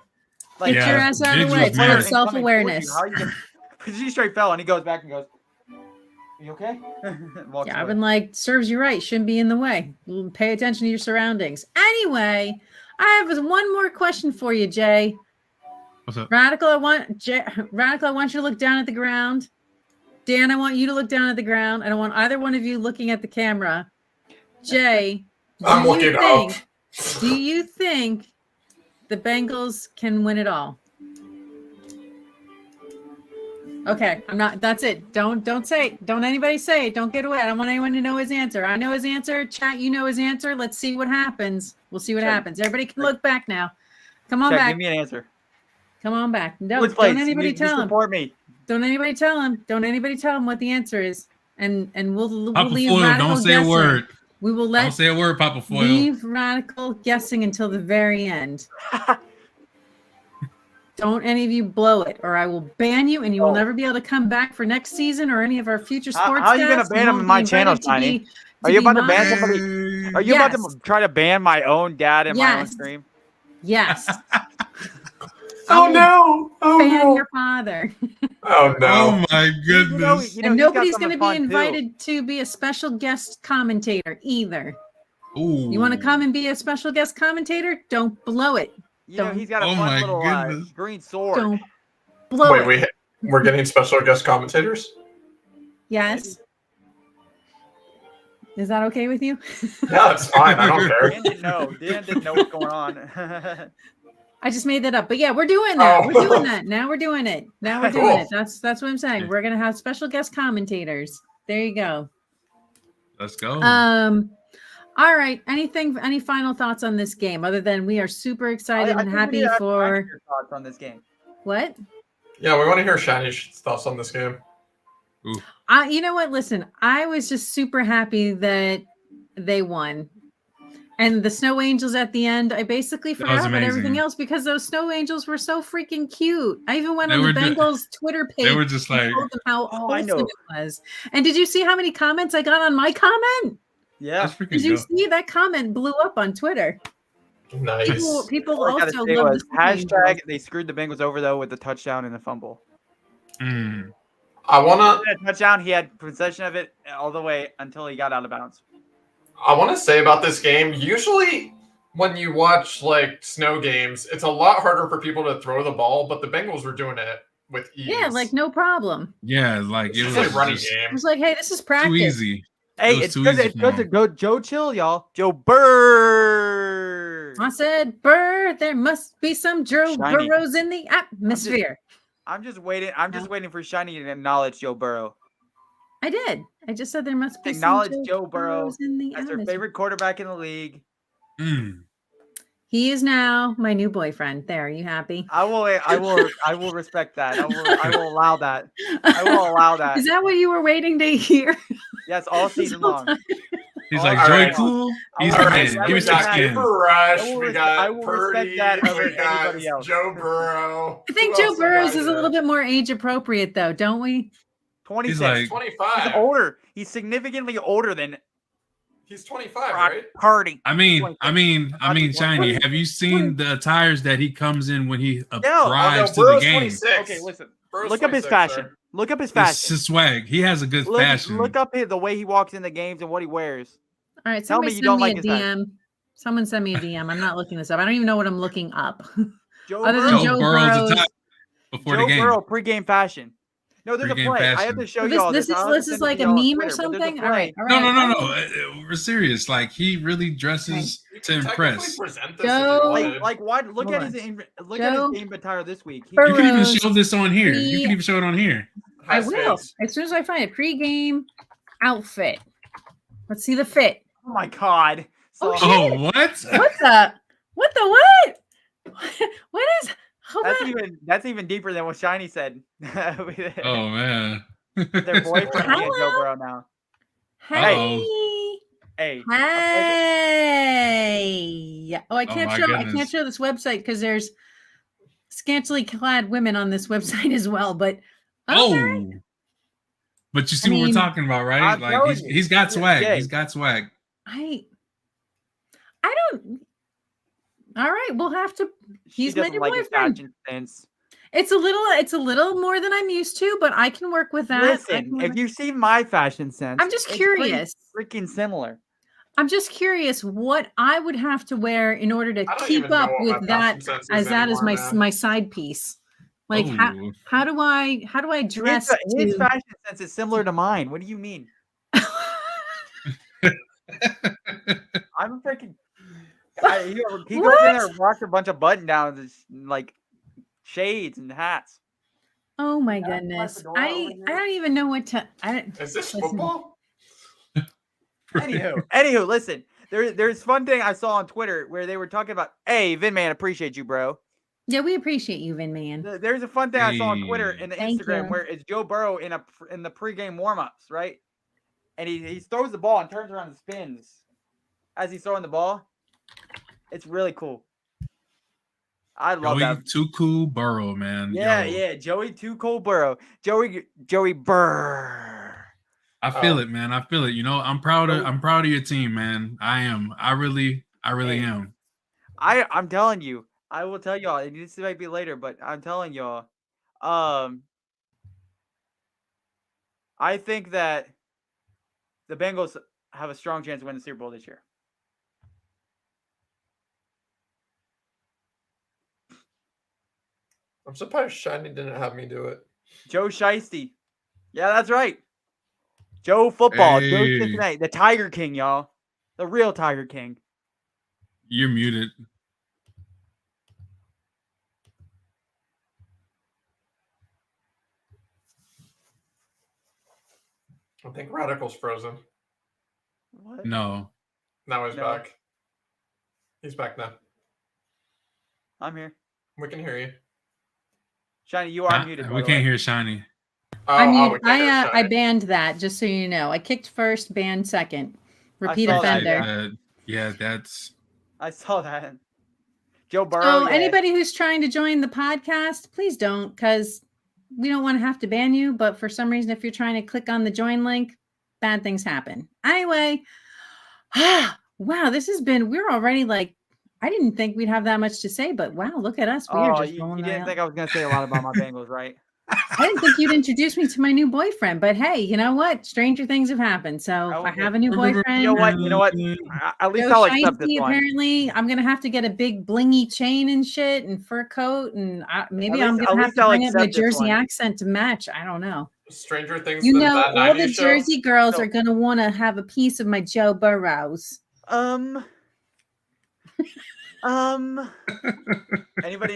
Like your ass out of the way. It's self-awareness. She straight fell, and he goes back and goes. You okay? Yeah, I've been like, serves you right. Shouldn't be in the way. Pay attention to your surroundings. Anyway, I have one more question for you, Jay. What's up? Radical, I want you to look down at the ground. Dan, I want you to look down at the ground. I don't want either one of you looking at the camera. Jay, I'm looking up. Do you think the Bengals can win it all? Okay, I'm not. That's it. Don't say it. Don't anybody say it. Don't get away. I don't want anyone to know his answer. I know his answer. Chat, you know his answer. Let's see what happens. We'll see what happens. Everybody can look back now. Come on back. Give me an answer. Come on back. Don't anybody tell him. Support me. Don't anybody tell him. Don't anybody tell him what the answer is. And we'll Papa leave Foil, Radical don't say guessing. a word. We will Don't say a word, Papa Foil. Leave Radical guessing until the very end. Don't any of you blow it, or I will ban you, and you will never be able to come back for next season or any of our future sports. How are you going to ban him in my channel, Tiny? Are you about to ban somebody? Are you about to try to ban my own dad in my own stream? Yes. Oh no! Oh ban your father. Oh no! Oh my goodness! And nobody's going to be invited to be a special guest commentator either. Ooh. You want to come and be a special guest commentator? Don't blow it. He's got a fun little green sword. Don't blow it. We're getting special guest commentators? Yes. Is that okay with you? Yeah, it's fine. I don't care. Dan didn't know what's going on. I just made that up. But yeah, we're doing that. We're doing that. Now we're doing it. That's what I'm saying. We're going to have special guest commentators. There you go. Let's go. All right. Any final thoughts on this game other than we are super excited and happy for your thoughts on this game? What? Yeah, we want to hear Shiny's thoughts on this game. Ooh. You know what? Listen, I was just super happy that they won. And the Snow Angels at the end, I basically forgot about everything else because those Snow Angels were so freaking cute. I even went on the Bengals Twitter page. They were just like, told them how wholesome it was. And did you see how many comments I got on my comment? Yeah. Did you see that comment blew up on Twitter? Nice. People also love the hashtag. They screwed the Bengals over though with the touchdown and the fumble. I wanna touchdown. He had possession of it all the way until he got out of bounds. I want to say about this game. Usually, when you watch like snow games, it's a lot harder for people to throw the ball, but the Bengals were doing it with ease. Yeah, like no problem. Yeah, like it was like running game. It was like, hey, this is practice. Too easy. Hey, it's good to go Joe Chill, y'all. Joe Burr. I said, Burr, there must be some Joe Burrows in the atmosphere. I'm just waiting. I'm just waiting for Shiny to acknowledge Joe Burrow. I did. I just said there must be acknowledge some Joe Burrow as their favorite quarterback in the league. He is now my new boyfriend. There, are you happy? I will respect that. I will allow that. I will allow that. Is that what you were waiting to hear? Yes, all season long. He's like, Joey Cool. He's the man. Give me some skin. We got Purdy. We got Joe Burrow. I think Joe Burrows is a little bit more age appropriate, though, don't we? 26. He's like 25. He's older. He's significantly older than. He's 25, right? Purdy. I mean, Shiny. Have you seen the attires that he comes in when he arrives to the game? 26. Okay, listen. Look up his fashion. Sir. Look up his fashion. It's his swag. He has a good fashion. Look up the way he walks in the games and what he wears. All right, tell me you don't like his DM. Someone send me a DM. I'm not looking this up. I don't even know what I'm looking up. Joe Burrow's before the game. Joe Burrow pregame fashion. No, there's a play. Fashion. I have to show you all this. This is like a meme or something? All right. No. We're serious. Like, he really dresses to impress. Like what? Look at his game attire this week. You can even show this on here. You can even show it on here. I will. As soon as I find a pregame outfit. Let's see the fit. Oh my God. What? What is? That's even deeper than what Shiny said. Oh man. Their boyfriend is Joe Burrow now. Hey. Hey. Oh, I can't show this website because there's scantily clad women on this website as well. But but you see what we're talking about, right? Like he's got swag. He's got swag. I don't. All right, we'll have to. He's my new boyfriend. It's a little more than I'm used to, but I can work with that. Listen, if you see my fashion sense, I'm just curious. Freaking similar. I'm just curious what I would have to wear in order to keep up with that as my side piece. Like how do I dress? His fashion sense is similar to mine. What do you mean? I'm freaking. He goes in there and rocks a bunch of button downs, like shades and hats. Oh my goodness! I don't even know what to. Is this football? Anywho, listen. There's fun thing I saw on Twitter where they were talking about. Hey, Vinman, appreciate you, bro. Yeah, we appreciate you, Vinman. There's a fun thing I saw on Twitter and Instagram where it's Joe Burrow in the pregame warmups, right? And he throws the ball and turns around and spins as he's throwing the ball. It's really cool. I love that. Too cool Burrow, man. Yeah, Joey Too Cool Burrow. Joey Burr. I feel it, man. I feel it. You know, I'm proud of your team, man. I am. I really am. I'm telling you. I will tell y'all. This might be later, but I'm telling y'all. I think that the Bengals have a strong chance to win the Super Bowl this year. I'm surprised Shiny didn't have me do it. Joe Shiesty. Yeah, that's right. Joe Football. Hey. Joe Cincinnati. The Tiger King, y'all. The real Tiger King. You're muted. I think Radical's frozen. What? No. Now he's back. He's back now. I'm here. We can hear you. Shiny, you are muted. We can't hear Shiny. I banned that, just so you know. I kicked first, banned second. Repeat offender. I saw that. Joe Burrow. So anybody who's trying to join the podcast, please don't, because we don't want to have to ban you. But for some reason, if you're trying to click on the join link, bad things happen. Anyway, wow, we're already like, I didn't think we'd have that much to say, but wow, look at us. We are just rolling. You didn't think I was going to say a lot about my Bengals, right? I didn't think you'd introduce me to my new boyfriend, but hey, you know what? Stranger things have happened. So if I have a new boyfriend, you know what? At least I'll accept this one. Apparently, I'm gonna have to get a big blingy chain and shit and fur coat, and maybe I'm gonna have to bring up my Jersey accent to match. I don't know. Stranger Things. You know, all the Jersey girls are gonna want to have a piece of my Joe Burrows. Anybody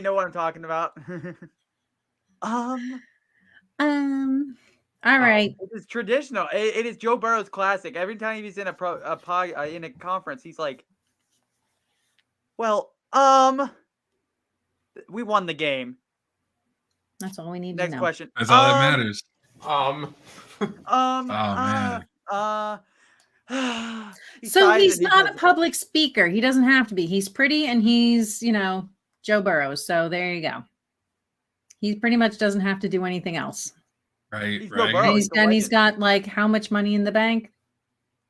know what I'm talking about? All right. It is traditional. It is Joe Burrow's classic. Every time he's in in a conference, he's like, "Well, we won the game." That's all we need to know. Next question. That's all that matters. So he's not a public speaker. He doesn't have to be. He's pretty and he's, Joe Burrow. So there you go. He pretty much doesn't have to do anything else. Right. And he's got like how much money in the bank?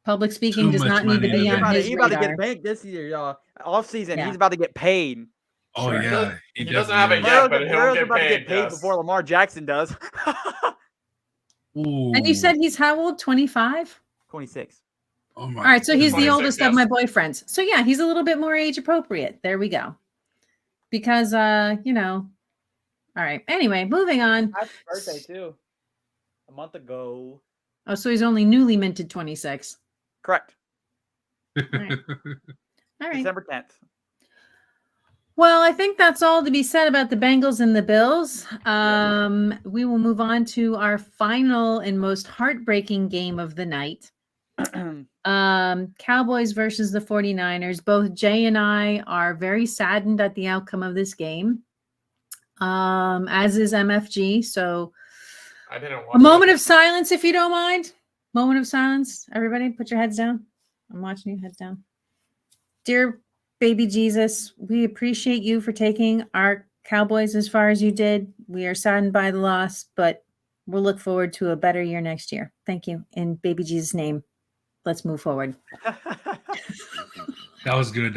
Public speaking does not need to be on his radar. He's about to get paid this year, y'all. Off season, he's about to get paid. Oh yeah, he doesn't have it yet, but he'll get paid. To get paid before Lamar Jackson does. Ooh. And you said he's how old? 25? 26. Oh my. All right, so he's 26, the oldest of my boyfriends. So yeah, he's a little bit more age appropriate. There we go. Because all right. Anyway, moving on. Happy birthday too. A month ago. Oh, so he's only newly minted 26. Correct. All right. December 10th. Well, I think that's all to be said about the Bengals and the Bills. We will move on to our final and most heartbreaking game of the night. Cowboys versus the 49ers. Both Jay and I are very saddened at the outcome of this game. As is MFG. So I didn't watch a moment of silence, if you don't mind. Moment of silence. Everybody put your heads down. I'm watching you, heads down. Dear baby Jesus, we appreciate you for taking our Cowboys as far as you did. We are saddened by the loss, but we'll look forward to a better year next year. Thank you. In baby Jesus' name, let's move forward. That was good.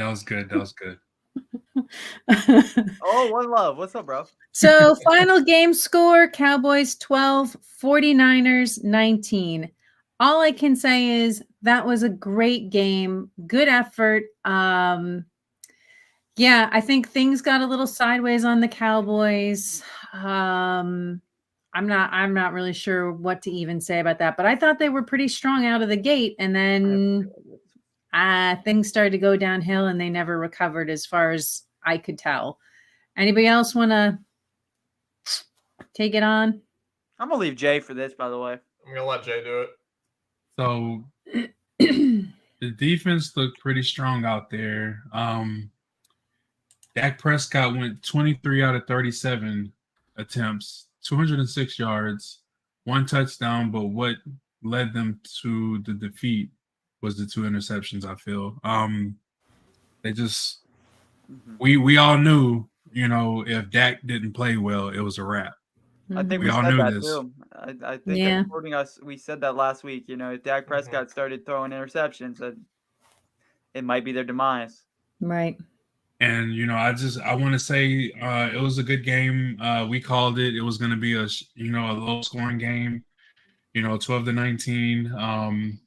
Oh, one love. What's up, bro? So final game score, Cowboys 12, 49ers 19. All I can say is that was a great game. Good effort. Yeah, I think things got a little sideways on the Cowboys. I'm not really sure what to even say about that, but I thought they were pretty strong out of the gate, and then things started to go downhill and they never recovered as far as I could tell. Anybody else want to take it on? I'm gonna leave Jay for this, by the way. I'm gonna let Jay do it. So the defense looked pretty strong out there. Dak Prescott went 23 out of 37 attempts, 206 yards, 1 touchdown, but what led them to the defeat was the 2 interceptions, I feel. They just we all knew, if Dak didn't play well, it was a wrap. I think we all said knew that this. too. I think according to us, we said that last week. If Dak Prescott started throwing interceptions, that it might be their demise. Right. And I want to say it was a good game. We called it. It was going to be a low scoring game. 12-19.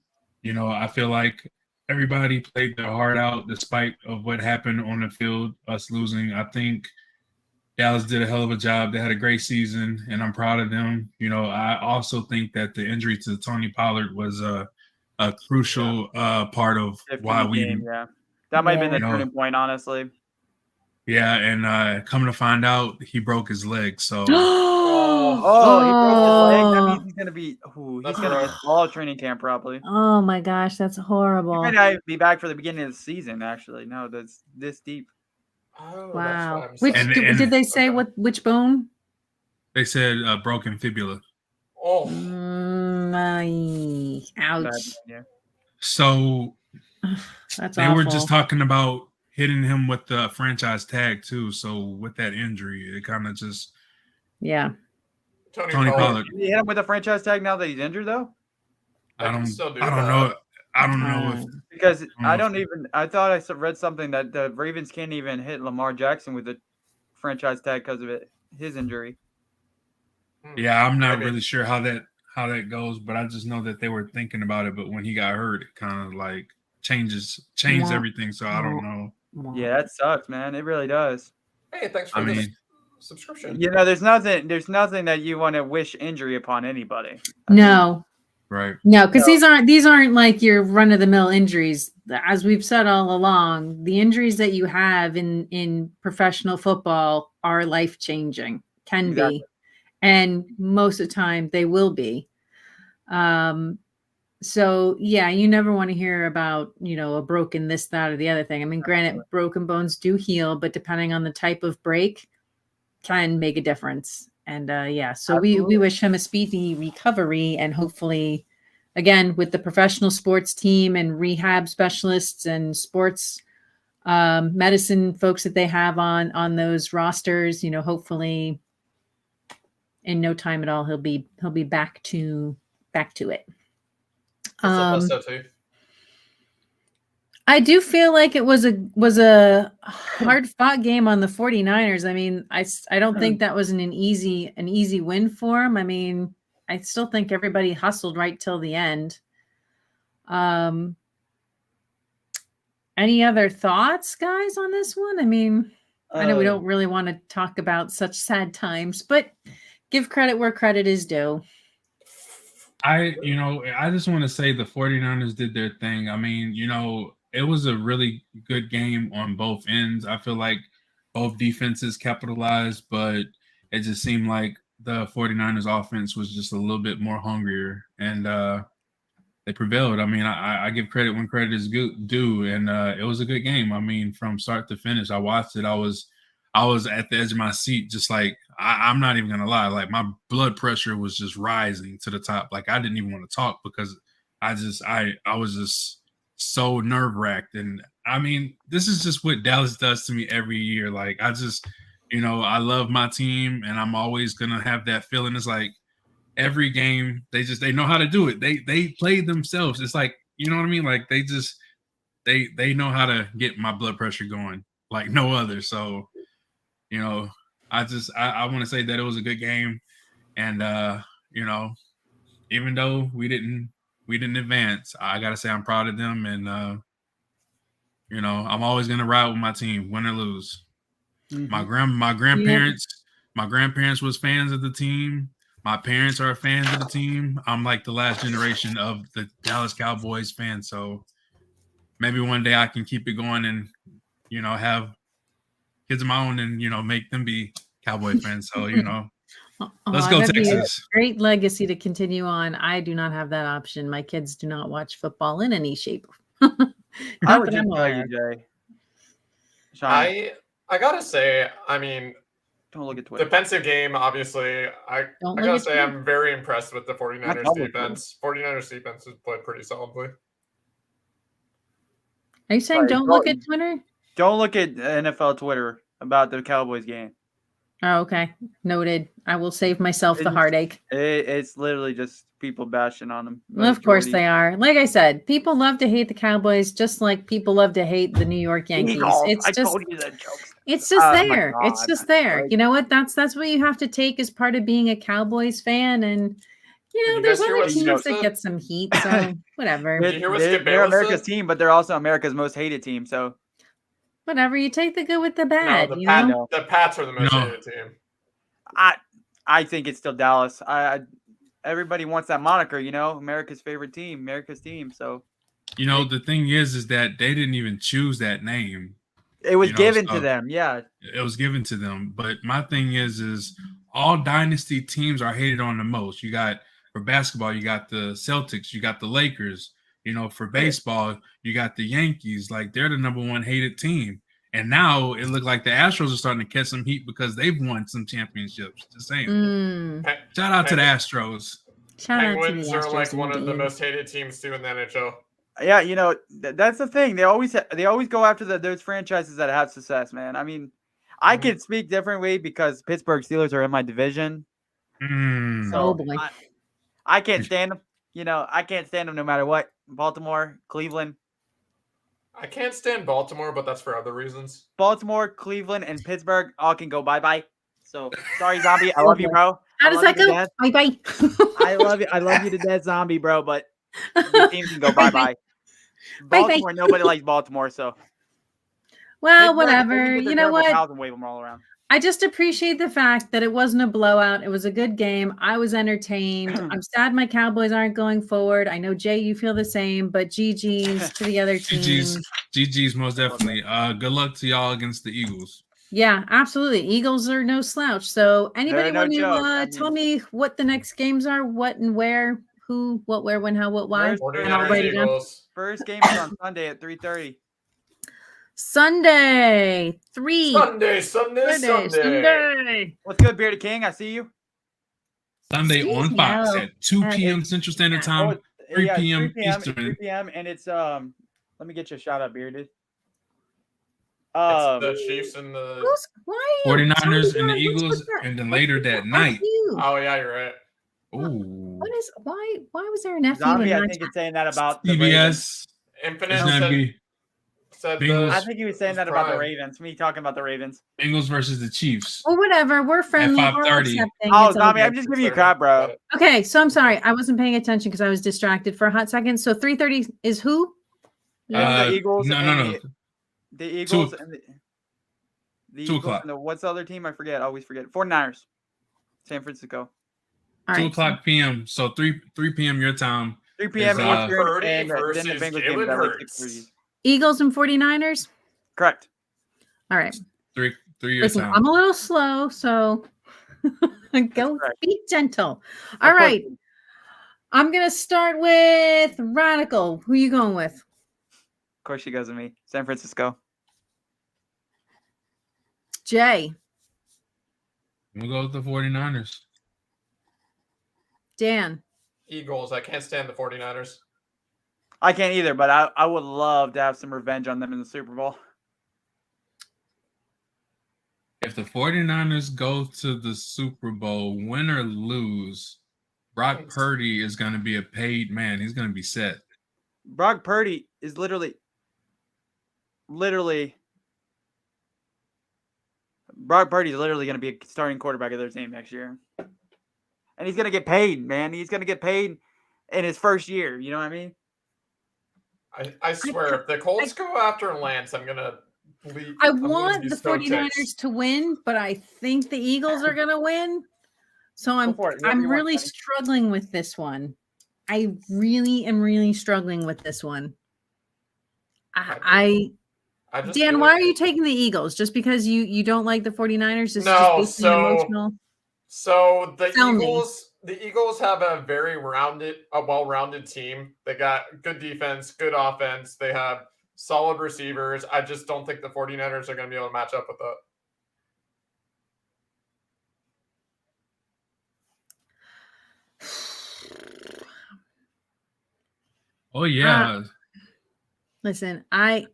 I feel like everybody played their heart out despite of what happened on the field. Us losing, I think Dallas did a hell of a job. They had a great season, and I'm proud of them. I also think that the injury to Tony Pollard was a crucial part of why we. That might have been the turning point, honestly. Yeah, and coming to find out, he broke his leg. So, he broke his leg. That means he's gonna be. He's gonna miss all training camp probably. Oh my gosh, that's horrible. He might not be back for the beginning of the season. Actually, no, that's this deep. Oh, wow. Did they say which bone? They said broken fibula. Oh, ouch. So that's they awful. were just talking about hitting him with the franchise tag too. So with that injury, it kind of just Tony Pollard. Did he hit him with a franchise tag now that he's injured though? I don't know. I don't know if because I thought I read something that the Ravens can't even hit Lamar Jackson with a franchise tag because of his injury. Yeah, I'm not really sure how that goes, but I just know that they were thinking about it. But when he got hurt, it kind of like changed everything. So I don't know. Yeah, that sucks, man. It really does. Hey, thanks for the subscription. There's nothing that you want to wish injury upon anybody. No. Right. No, because these aren't like your run of the mill injuries. As we've said all along, the injuries that you have in professional football are life changing, be, and most of the time they will be. So yeah, you never want to hear about a broken this, that, or the other thing. I mean, granted, broken bones do heal, but depending on the type of break, can make a difference. And so we wish him a speedy recovery, and hopefully, again, with the professional sports team and rehab specialists and sports medicine folks that they have on those rosters, hopefully in no time at all he'll be back to it. I do feel like it was a hard fought game on the 49ers. I mean, I don't think that was an easy win for them. I mean, I still think everybody hustled right till the end. Any other thoughts, guys, on this one? I mean, I know we don't really want to talk about such sad times, but give credit where credit is due. I just want to say the 49ers did their thing. I mean, it was a really good game on both ends. I feel like both defenses capitalized, but it just seemed like the 49ers offense was just a little bit more hungrier, and they prevailed. I mean, I give credit when credit is due, and it was a good game. I mean, from start to finish, I watched it. I was at the edge of my seat, just like I'm not even gonna lie. Like my blood pressure was just rising to the top. Like I didn't even want to talk because I was just so nerve-wracked. And I mean, this is just what Dallas does to me every year. Like I just, I love my team, and I'm always gonna have that feeling. It's like every game they know how to do it. They play themselves. It's like, you know what I mean? Like they know how to get my blood pressure going. like no other. So, I want to say that it was a good game, and even though we didn't advance, I gotta say I'm proud of them, and I'm always gonna ride with my team, win or lose. Mm-hmm. My grandparents was fans of the team. My parents are fans of the team. I'm like the last generation of the Dallas Cowboys fans. So maybe one day I can keep it going and, have kids of my own and, make them be Cowboy fans. So, let's go Texas. Great legacy to continue on. I do not have that option. My kids do not watch football in any shape. I would just tell you, Jay. Sean. I gotta say, I mean, don't look at Twitter. Defensive game, obviously. I gotta say, I'm very impressed with the 49ers defense. 49ers defense has played pretty solidly. Are you saying don't look at Twitter? Don't look at NFL Twitter about the Cowboys game. Oh, okay. Noted. I will save myself the heartache. It's literally just people bashing on them. Of course they are. Like I said, people love to hate the Cowboys just like people love to hate the New York Yankees. I told you that jokes. It's just there. It's just there. You know what? That's what you have to take as part of being a Cowboys fan. And, there's other teams that get some heat. So whatever. They're America's team, but they're also America's most hated team. So whatever. You take the good with the bad. No, the Pats are the most hated team. I think it's still Dallas. Everybody wants that moniker, America's favorite team, America's team. So, the thing is that they didn't even choose that name. It was given to them. Yeah, it was given to them. But my thing is all dynasty teams are hated on the most. You got for basketball, you got the Celtics, you got the Lakers. For baseball, you got the Yankees. Like they're the number one hated team. And now it looked like the Astros are starting to catch some heat because they've won some championships. Just saying. Shout out to the Astros. Penguins are like one of the most hated teams too in the NHL. Yeah, that's the thing. They always go after those franchises that have success, man. I mean, I could speak differently because Pittsburgh Steelers are in my division. So I can't stand them. I can't stand them no matter what. Baltimore, Cleveland. I can't stand Baltimore, but that's for other reasons. Baltimore, Cleveland, and Pittsburgh all can go bye-bye. So, sorry, Zombie. I love you, bro. How does that go? Bye-bye. I love you. I love you to death, Zombie, bro, but the team can go bye-bye. Baltimore, nobody likes Baltimore, so. Well, whatever. You know what? And wave them all around. I just appreciate the fact that it wasn't a blowout. It was a good game. I was entertained. I'm sad my Cowboys aren't going forward. I know, Jay, you feel the same, but GG's to the other teams. GG's most definitely. Good luck to y'all against the Eagles. Yeah, absolutely. Eagles are no slouch. So anybody want to tell me what the next games are, what and where, who, what, where, when, how, what, why? And I'll write it down. First game is on Sunday at 3:30. Sunday. What's good, Bearded King? I see you. Sunday on Fox at 2 p.m. Central Standard Time, 3 p.m. Eastern. 3 p.m. And it's let me get you a shout out, Bearded. It's the Chiefs and the 49ers and the Eagles, and then later that night. Oh yeah, you're right. Oh. Why was there an FU? Zombie, I think it's saying that about the CBS. Infinite I think he was saying that about the Ravens. Me talking about the Ravens. Bengals versus the Chiefs. Well, whatever. We're friendly. At 5:30. Oh, Zombie, I'm just giving you crap, bro. Okay, so I'm sorry. I wasn't paying attention because I was distracted for a hot second. So 3:30 is who? The Eagles. No. The Eagles and the 2 o'clock. What's the other team? I forget. I always forget. 49ers. San Francisco. 2 o'clock p.m. So 3 p.m. your time. 3 p.m. Purdy and versus then the Bengals Jalen game Hurts. Eagles and 49ers? Correct. All right. 3 your Listen, time. I'm a little slow, so be gentle. All right. I'm going to start with Radical. Who are you going with? Of course she goes with me. San Francisco. Jay. We'll go with the 49ers. Dan. Eagles. I can't stand the 49ers. I can't either, but I would love to have some revenge on them in the Super Bowl. If the 49ers go to the Super Bowl, win or lose, Brock Purdy is going to be a paid man. He's going to be set. Brock Purdy is literally Brock Purdy's literally going to be a starting quarterback of their team next year. And he's going to get paid, man. He's going to get paid in his first year. You know what I mean? I swear, if the Colts go after Lance, I'm going to leave. I want the 49ers to win, but I think the Eagles are going to win. So I'm really struggling with this one. I really am struggling with this one. Dan, why are you taking the Eagles? Just because you don't like the 49ers? Emotional? So the Eagles have a well-rounded team. They got good defense, good offense. They have solid receivers. I just don't think the 49ers are going to be able to match up with that. Oh yeah. Listen, I'm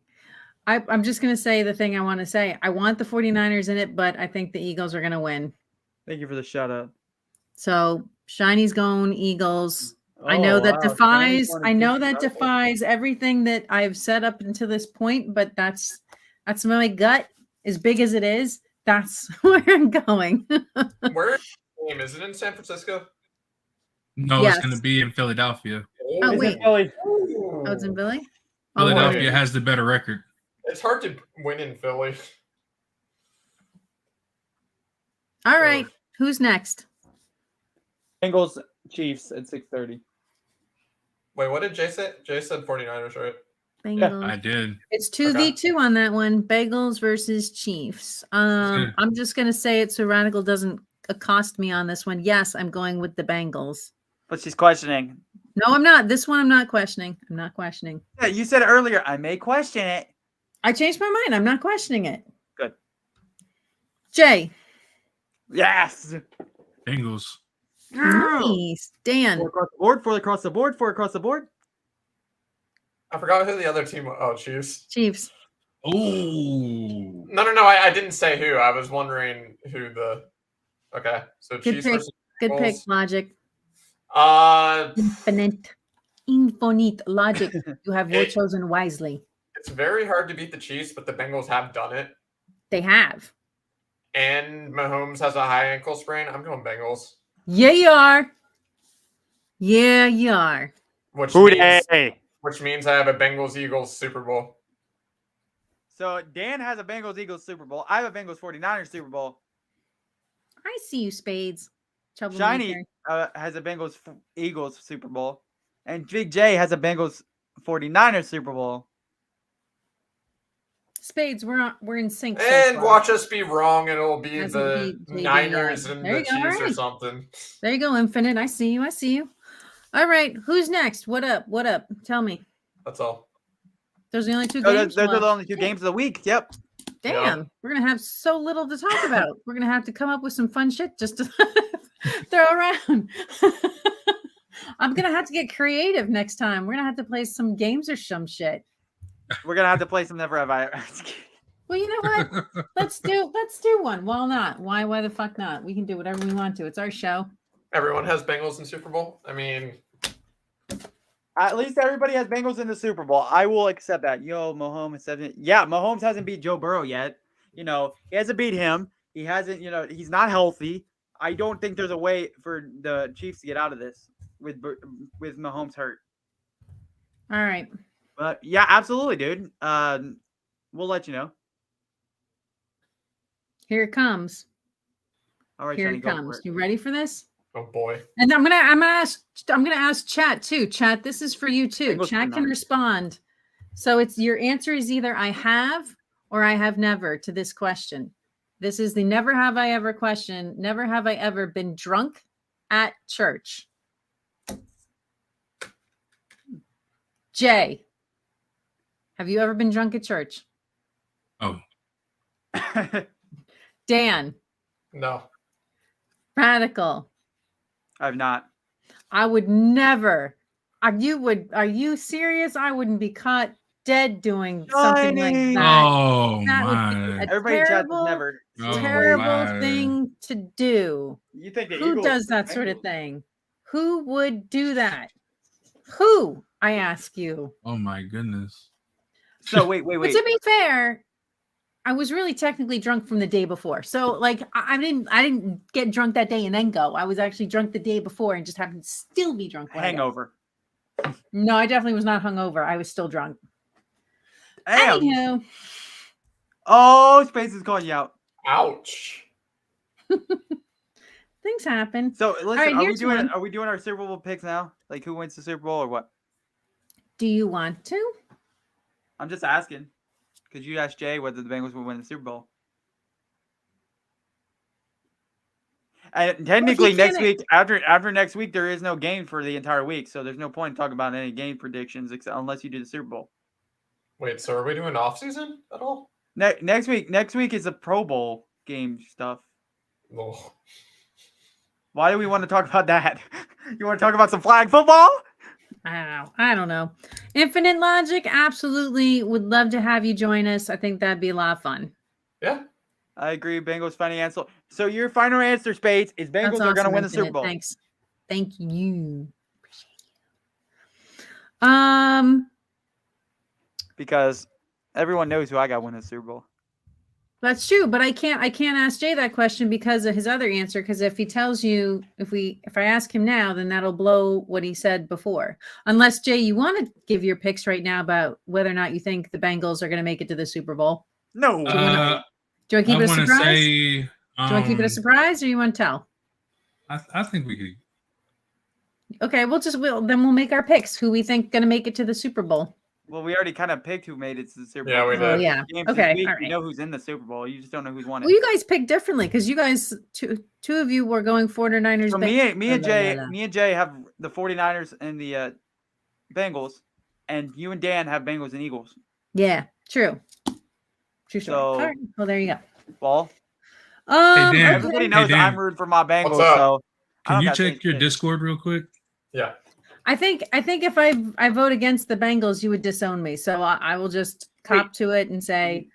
just going to say the thing I want to say. I want the 49ers in it, but I think the Eagles are going to win. Thank you for the shout out. So Shiny's going Eagles. I know that defies everything that I've said up until this point, but that's my gut. As big as it is, that's where I'm going. Where is the game? Is it in San Francisco? No, yes. It's going to be in Philadelphia. Oh, wait. Oh, it's in Philly? Philadelphia has the better record. It's hard to win in Philly. All right. Who's next? Bengals, Chiefs at 6:30. Wait, what did Jay say? Jay said 49ers, right? Bengals. Yeah, I did. It's 2v2 on that one. Bengals versus Chiefs. I'm just going to say it so Radical doesn't accost me on this one. Yes, I'm going with the Bengals. But she's questioning. No, I'm not. This one I'm not questioning. I'm not questioning. Yeah, you said earlier, I may question it. I changed my mind. I'm not questioning it. Good. Jay. Yes. Bengals. Nice. Dan. 4 across the board. I forgot who the other team was. Oh, Chiefs. Chiefs. Oh. No. I didn't say who. I was wondering who the. Okay. So good Chiefs pick. versus Good pick, Logic. Infinite logic. You have chosen wisely. It's very hard to beat the Chiefs, but the Bengals have done it. They have. And Mahomes has a high ankle sprain. I'm going Bengals. Yeah, you are. Yeah, you are. Which means I have a Bengals-Eagles Super Bowl. So Dan has a Bengals-Eagles Super Bowl. I have a Bengals-49ers Super Bowl. I see you, Spades. Shiny has a Bengals-Eagles Super Bowl. And Big J has a Bengals-49ers Super Bowl. Spades, we're in sync. And watch us be wrong, and it'll be the Niners and the Chiefs or something. There you go, Infinite. I see you. All right, who's next? What up? Tell me. That's all. Those are the only two games? Those are the only two games of the week. Yep. Damn, we're going to have so little to talk about. We're going to have to come up with some fun shit just to throw around. I'm going to have to get creative next time. We're going to have to play some games or some shit. We're gonna have to play some Never Have I. Well, you know what? Let's do one. Why not? Why the fuck not? We can do whatever we want to. It's our show. Everyone has Bengals in Super Bowl. I mean, at least everybody has Bengals in the Super Bowl. I will accept that. Mahomes hasn't. Yeah, Mahomes hasn't beat Joe Burrow yet. He hasn't beat him. He hasn't. He's not healthy. I don't think there's a way for the Chiefs to get out of this with Mahomes hurt. All right. But yeah, absolutely, dude. We'll let you know. Here it comes. All right, here it comes. You ready for this? Oh boy! And I'm gonna ask Chat too. Chat, this is for you too. Chat can respond. So your answer is either I have or I have never to this question. This is the never have I ever question. Never have I ever been drunk at church. Jay. Have you ever been drunk at church? Oh. Dan. No. Radical. I've not. I would never. Are you serious? I wouldn't be caught dead doing something like that. Oh, that my. Everybody in chat has never. Terrible thing to do. You think who does that sort of thing? Who would do that? Who? I ask you. Oh, my goodness. So wait. But to be fair, I was really technically drunk from the day before. So like I didn't get drunk that day and then go. I was actually drunk the day before and just happened to still be drunk. Hangover. No, I definitely was not hungover. I was still drunk. Damn. Anywho. Oh, Space is calling you out. Ouch. Things happen. So listen, right, are we doing our Super Bowl picks now? Like who wins the Super Bowl or what? Do you want to? I'm just asking. Because you asked Jay whether the Bengals would win the Super Bowl. And technically next week, after next week, there is no game for the entire week. So there's no point in talking about any game predictions unless you do the Super Bowl. Wait, so are we doing off season at all? Next week is the Pro Bowl game stuff. Oh. Why do we want to talk about that? You want to talk about some flag football? I don't know. Infinite Logic, absolutely would love to have you join us. I think that'd be a lot of fun. Yeah. I agree. Bengals final answer. So your final answer, Spades, is Bengals are going to win the Super Bowl. Thanks. Thank you. Appreciate you. Because everyone knows who I got win the Super Bowl. That's true, but I can't ask Jay that question because of his other answer. Because if he tells you, if I ask him now, then that'll blow what he said before. Unless Jay, you want to give your picks right now about whether or not you think the Bengals are going to make it to the Super Bowl. No. Do you want to keep it a surprise? Do you want to keep it a surprise, or you want to tell? I think we could. Okay, we'll make our picks. Who we think going to make it to the Super Bowl? Well, we already kind of picked who made it to the Super Bowl. Yeah, we did. Oh, yeah. Okay. All right. You know who's in the Super Bowl. You just don't know who's won it. Well, you guys picked differently because you guys, two of you were going 49ers. So me and Jay have the 49ers and the Bengals, and you and Dan have Bengals and Eagles. Yeah, true. True. So, all right. Well, there you go. Ball. Hey, Dan. Everybody knows Dan. I'm rooting for my Bengals. So can you check your Discord real quick? Yeah. I think if I vote against the Bengals, you would disown me. So I will just cop to it and say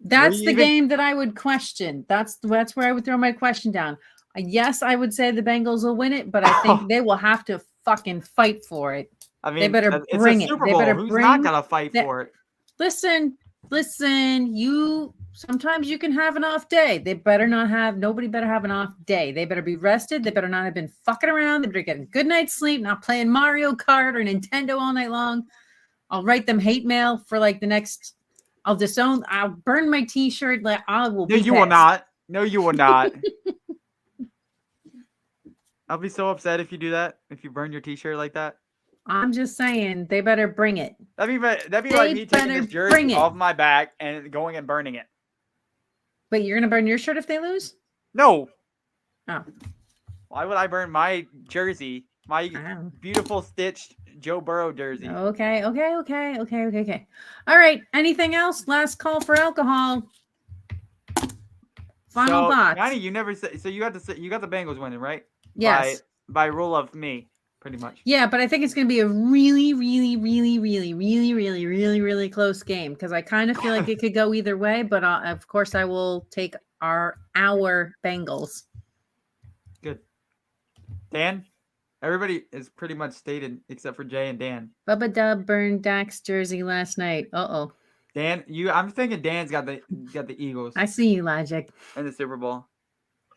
that's the game that I would question. That's where I would throw my question down. Yes, I would say the Bengals will win it, but I think they will have to fucking fight for it. I mean, they better bring it. They better Who's not gonna fight for it? Listen. Sometimes you can have an off day. Nobody better have an off day. They better be rested. They better not have been fucking around. They better get a good night's sleep, not playing Mario Kart or Nintendo all night long. I'll write them hate mail for like the next, I'll burn my t-shirt. Like I will be No, you will not. No, you will not. I'll be so upset if you do that. If you burn your t-shirt like that. I'm just saying they better bring it. That'd be like me taking this jersey off my back and going and burning it. Wait, you're gonna burn your shirt if they lose? No. Oh. Why would I burn my jersey? My beautiful stitched Joe Burrow jersey. Okay. All right. Anything else? Last call for alcohol. Final thoughts. Yanni, you never said. So you got the Bengals winning, right? Yes. By rule of me. Pretty much. Yeah, but I think it's going to be a really, really, really, really, really, really, really, really close game because I kind of feel like it could go either way. But of course, I will take our Bengals. Good. Dan, everybody is pretty much stated except for Jay and Dan. Bubba Dub burned Dak's jersey last night. Uh-oh. Dan, I'm thinking Dan's got the Eagles. I see you, Logic. In the Super Bowl.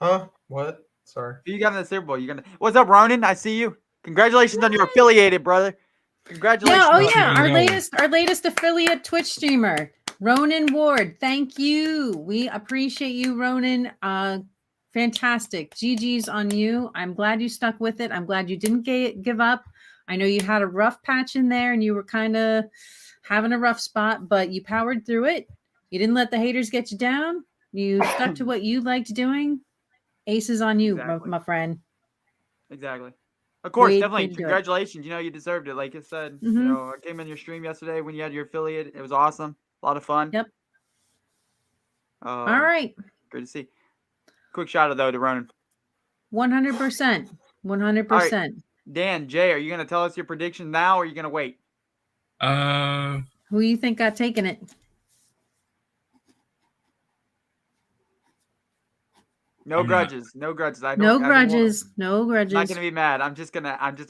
Huh? What? Sorry. You got in the Super Bowl. What's up, Ronan? I see you. Congratulations on your affiliated, brother. Congratulations. Yeah, our latest affiliate Twitch streamer, Ronan Ward. Thank you. We appreciate you, Ronan. Fantastic. GG's on you. I'm glad you stuck with it. I'm glad you didn't give up. I know you had a rough patch in there and you were kind of having a rough spot, but you powered through it. You didn't let the haters get you down. You stuck to what you liked doing. Aces on you, exactly. my friend. Exactly. Of course, definitely. Congratulations. You deserved it. Like I said, I came in your stream yesterday when you had your affiliate. It was awesome. A lot of fun. Yep. All right. Good to see. Quick shout out, though, to Ronan. 100%. 100%. Right. Dan, Jay, are you going to tell us your prediction now or are you going to wait? Who do you think got taken it? No grudges. No grudges. No grudges. No grudges. I'm not gonna be mad. I'm just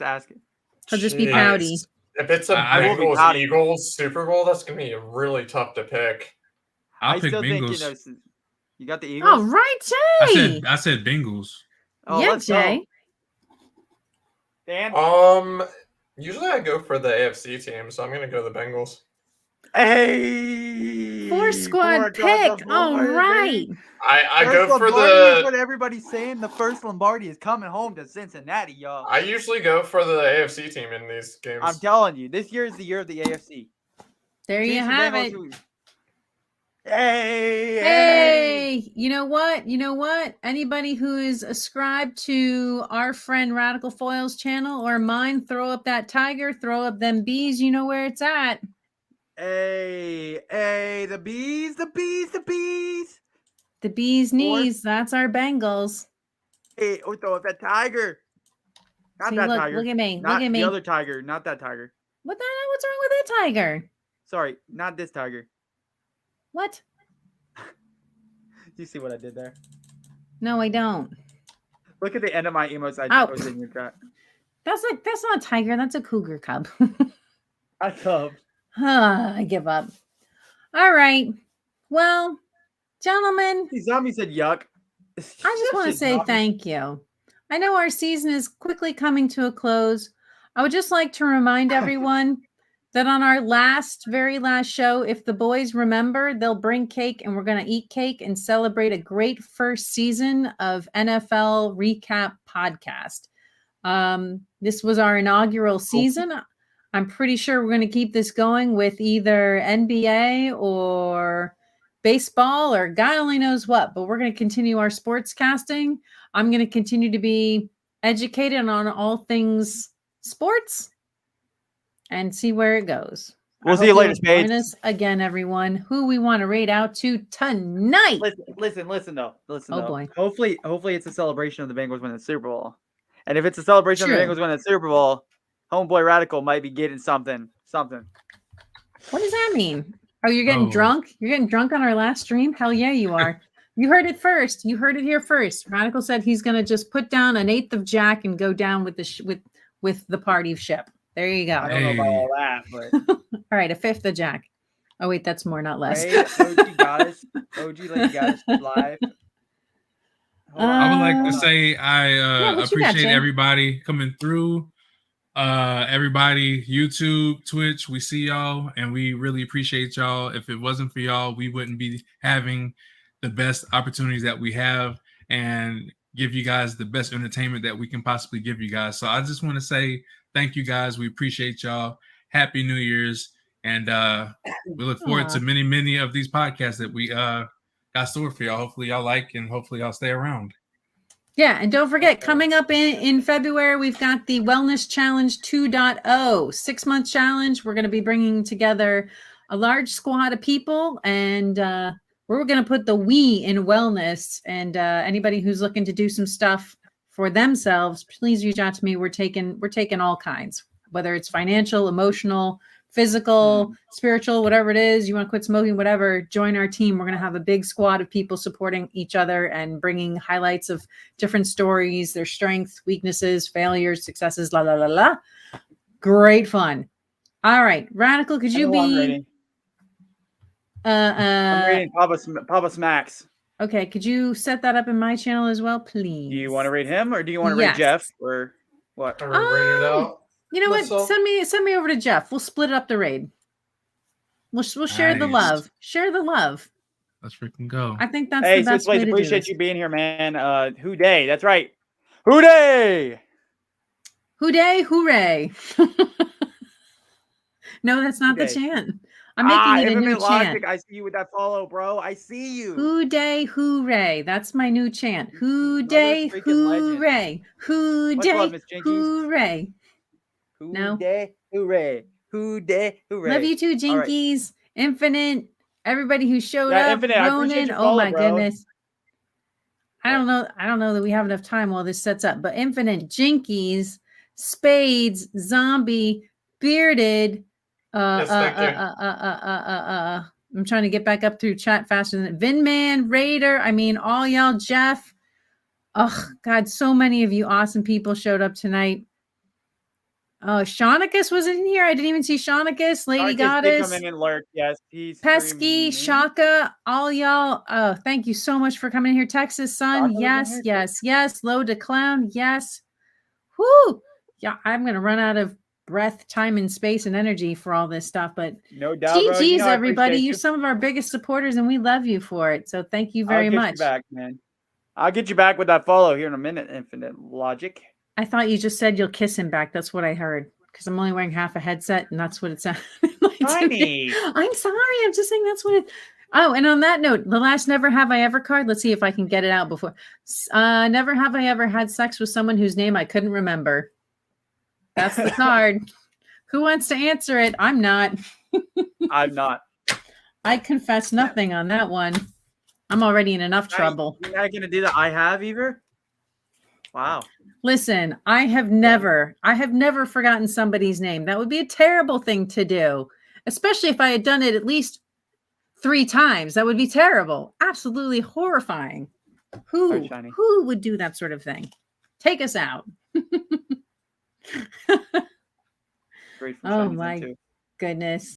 asking. I'll just be pouty. If it's a Bengals Eagles Super Bowl, that's gonna be really tough to pick. I'll pick Bengals. Think, you got the Eagles. Oh, right, Jay. I said Bengals. Oh, yeah, Jay. Dan. Usually I go for the AFC team, so I'm gonna go the Bengals. Hey, 4-squad pick. All right. I go for the. Is what everybody's saying. The first Lombardi is coming home to Cincinnati, y'all. I usually go for the AFC team in these games. I'm telling you, this year is the year of the AFC. There you have it. Hey. You know what? Anybody who is ascribed to our friend Radical Foils channel or mine, throw up that tiger, throw up them bees. You know where it's at. Hey, the bees. The bee's knees. That's our Bengals. Hey, throw up that tiger. Not See, that look, tiger. Look at me. Not look at me. The other tiger. Not that tiger. What's wrong with that tiger? Sorry, not this tiger. What? You see what I did there? No, I don't. Look at the end of my emotes I just posted in your chat. That's not a tiger. That's a cougar cub. A cub. I give up. All right. Well, gentlemen. Zombie said yuck. I just want to say thank you. I know our season is quickly coming to a close. I would just like to remind everyone that on our very last show, if the boys remember, they'll bring cake and we're going to eat cake and celebrate a great first season of NFL Recap Podcast. This was our inaugural season. I'm pretty sure we're going to keep this going with either NBA or baseball or God only knows what, but we're going to continue our sports casting. I'm going to continue to be educated on all things sports and see where it goes. We'll see you later, Spades. Join us again, everyone. Who we want to rate out to tonight. Listen though. Boy. Hopefully it's a celebration of the Bengals winning the Super Bowl. And if it's a celebration of the Bengals winning the Super Bowl, Homeboy Radical might be getting something. What does that mean? Oh, you're getting drunk? You're getting drunk on our last stream? Hell yeah, you are. You heard it first. You heard it here first. Radical said he's going to just put down an 1/8 of Jack and go down with the party ship. There you go. I don't know about all that, but all right, 1/5 of Jack. Oh wait, that's more, not less. Hey, OG Goddess live. I would like to say I appreciate everybody coming through. Everybody, YouTube, Twitch, we see y'all and we really appreciate y'all. If it wasn't for y'all, we wouldn't be having the best opportunities that we have and give you guys the best entertainment that we can possibly give you guys. So I just want to say thank you guys. We appreciate y'all. Happy New Year's. And we look forward to many of these podcasts that we got stored for y'all. Hopefully y'all like and hopefully y'all stay around. Yeah, and don't forget, coming up in February, we've got the Wellness Challenge 2.0, 6-month challenge. We're going to be bringing together a large squad of people, and we're going to put the we in wellness. And anybody who's looking to do some stuff for themselves, please reach out to me. We're taking all kinds, whether it's financial, emotional, physical, spiritual, whatever it is, you want to quit smoking, whatever, join our team. We're going to have a big squad of people supporting each other and bringing highlights of different stories, their strengths, weaknesses, failures, successes, la, la, la, la. Great fun. All right. Radical, could you be... I'm rating Papa Smacks. Okay. Could you set that up in my channel as well, please? Do you want to rate him or do you want to rate Jeff or what? Or rate it out? You know what? Send me over to Jeff. We'll split up the raid. We'll share the love. Share the love. Let's freaking go. I think that's the best way to do this. Appreciate you being here, man. Who day? That's right. Who day? Who day? Hooray! No, that's not the chant. I'm making it a new chant. I see you with that follow, bro. I see you. Who day? Hooray! That's my new chant. Who day? Hooray! Who day? Hooray! Who day? Hooray! Who day? Hooray! Love you too, Jinkies. Right. Infinite. Everybody who showed up. Infinite, Ronan. Oh my goodness. I don't know that we have enough time while this sets up. But Infinite, Jinkies, Spades, Zombie, Bearded. I'm trying to get back up through chat faster than Vinman, Raider. I mean, all y'all, Jeff. Oh God, so many of you awesome people showed up tonight. Oh, Shaunicus was in here. I didn't even see Shaunicus. Lady Goddess. Come in and lurk. Yes, he's Pesky, Shaka, all y'all. Oh, thank you so much for coming here. Texas Sun. Yes, yes, yes. Low to Clown. Yes. Whoo. Yeah, I'm going to run out of breath, time, and space and energy for all this stuff. But no doubt, GG's, everybody. You're some of our biggest supporters, and we love you for it. So thank you very much. I'll get you back, man. I'll get you back with that follow here in a minute, Infinite Logic. I thought you just said you'll kiss him back. That's what I heard. Because I'm only wearing half a headset, and that's what it sounded like. Tiny. I'm sorry. I'm just saying that's what it. Oh, and on that note, the last Never Have I Ever card. Let's see if I can get it out before. Never have I ever had sex with someone whose name I couldn't remember. That's the card. Who wants to answer it? I'm not. I'm not. I confess nothing on that one. I'm already in enough trouble. You're not gonna do that. I have either. Wow. Listen, I have never forgotten somebody's name. That would be a terrible thing to do, especially if I had done it at least 3 times. That would be terrible. Absolutely horrifying. Who would do that sort of thing? Take us out. Oh my goodness.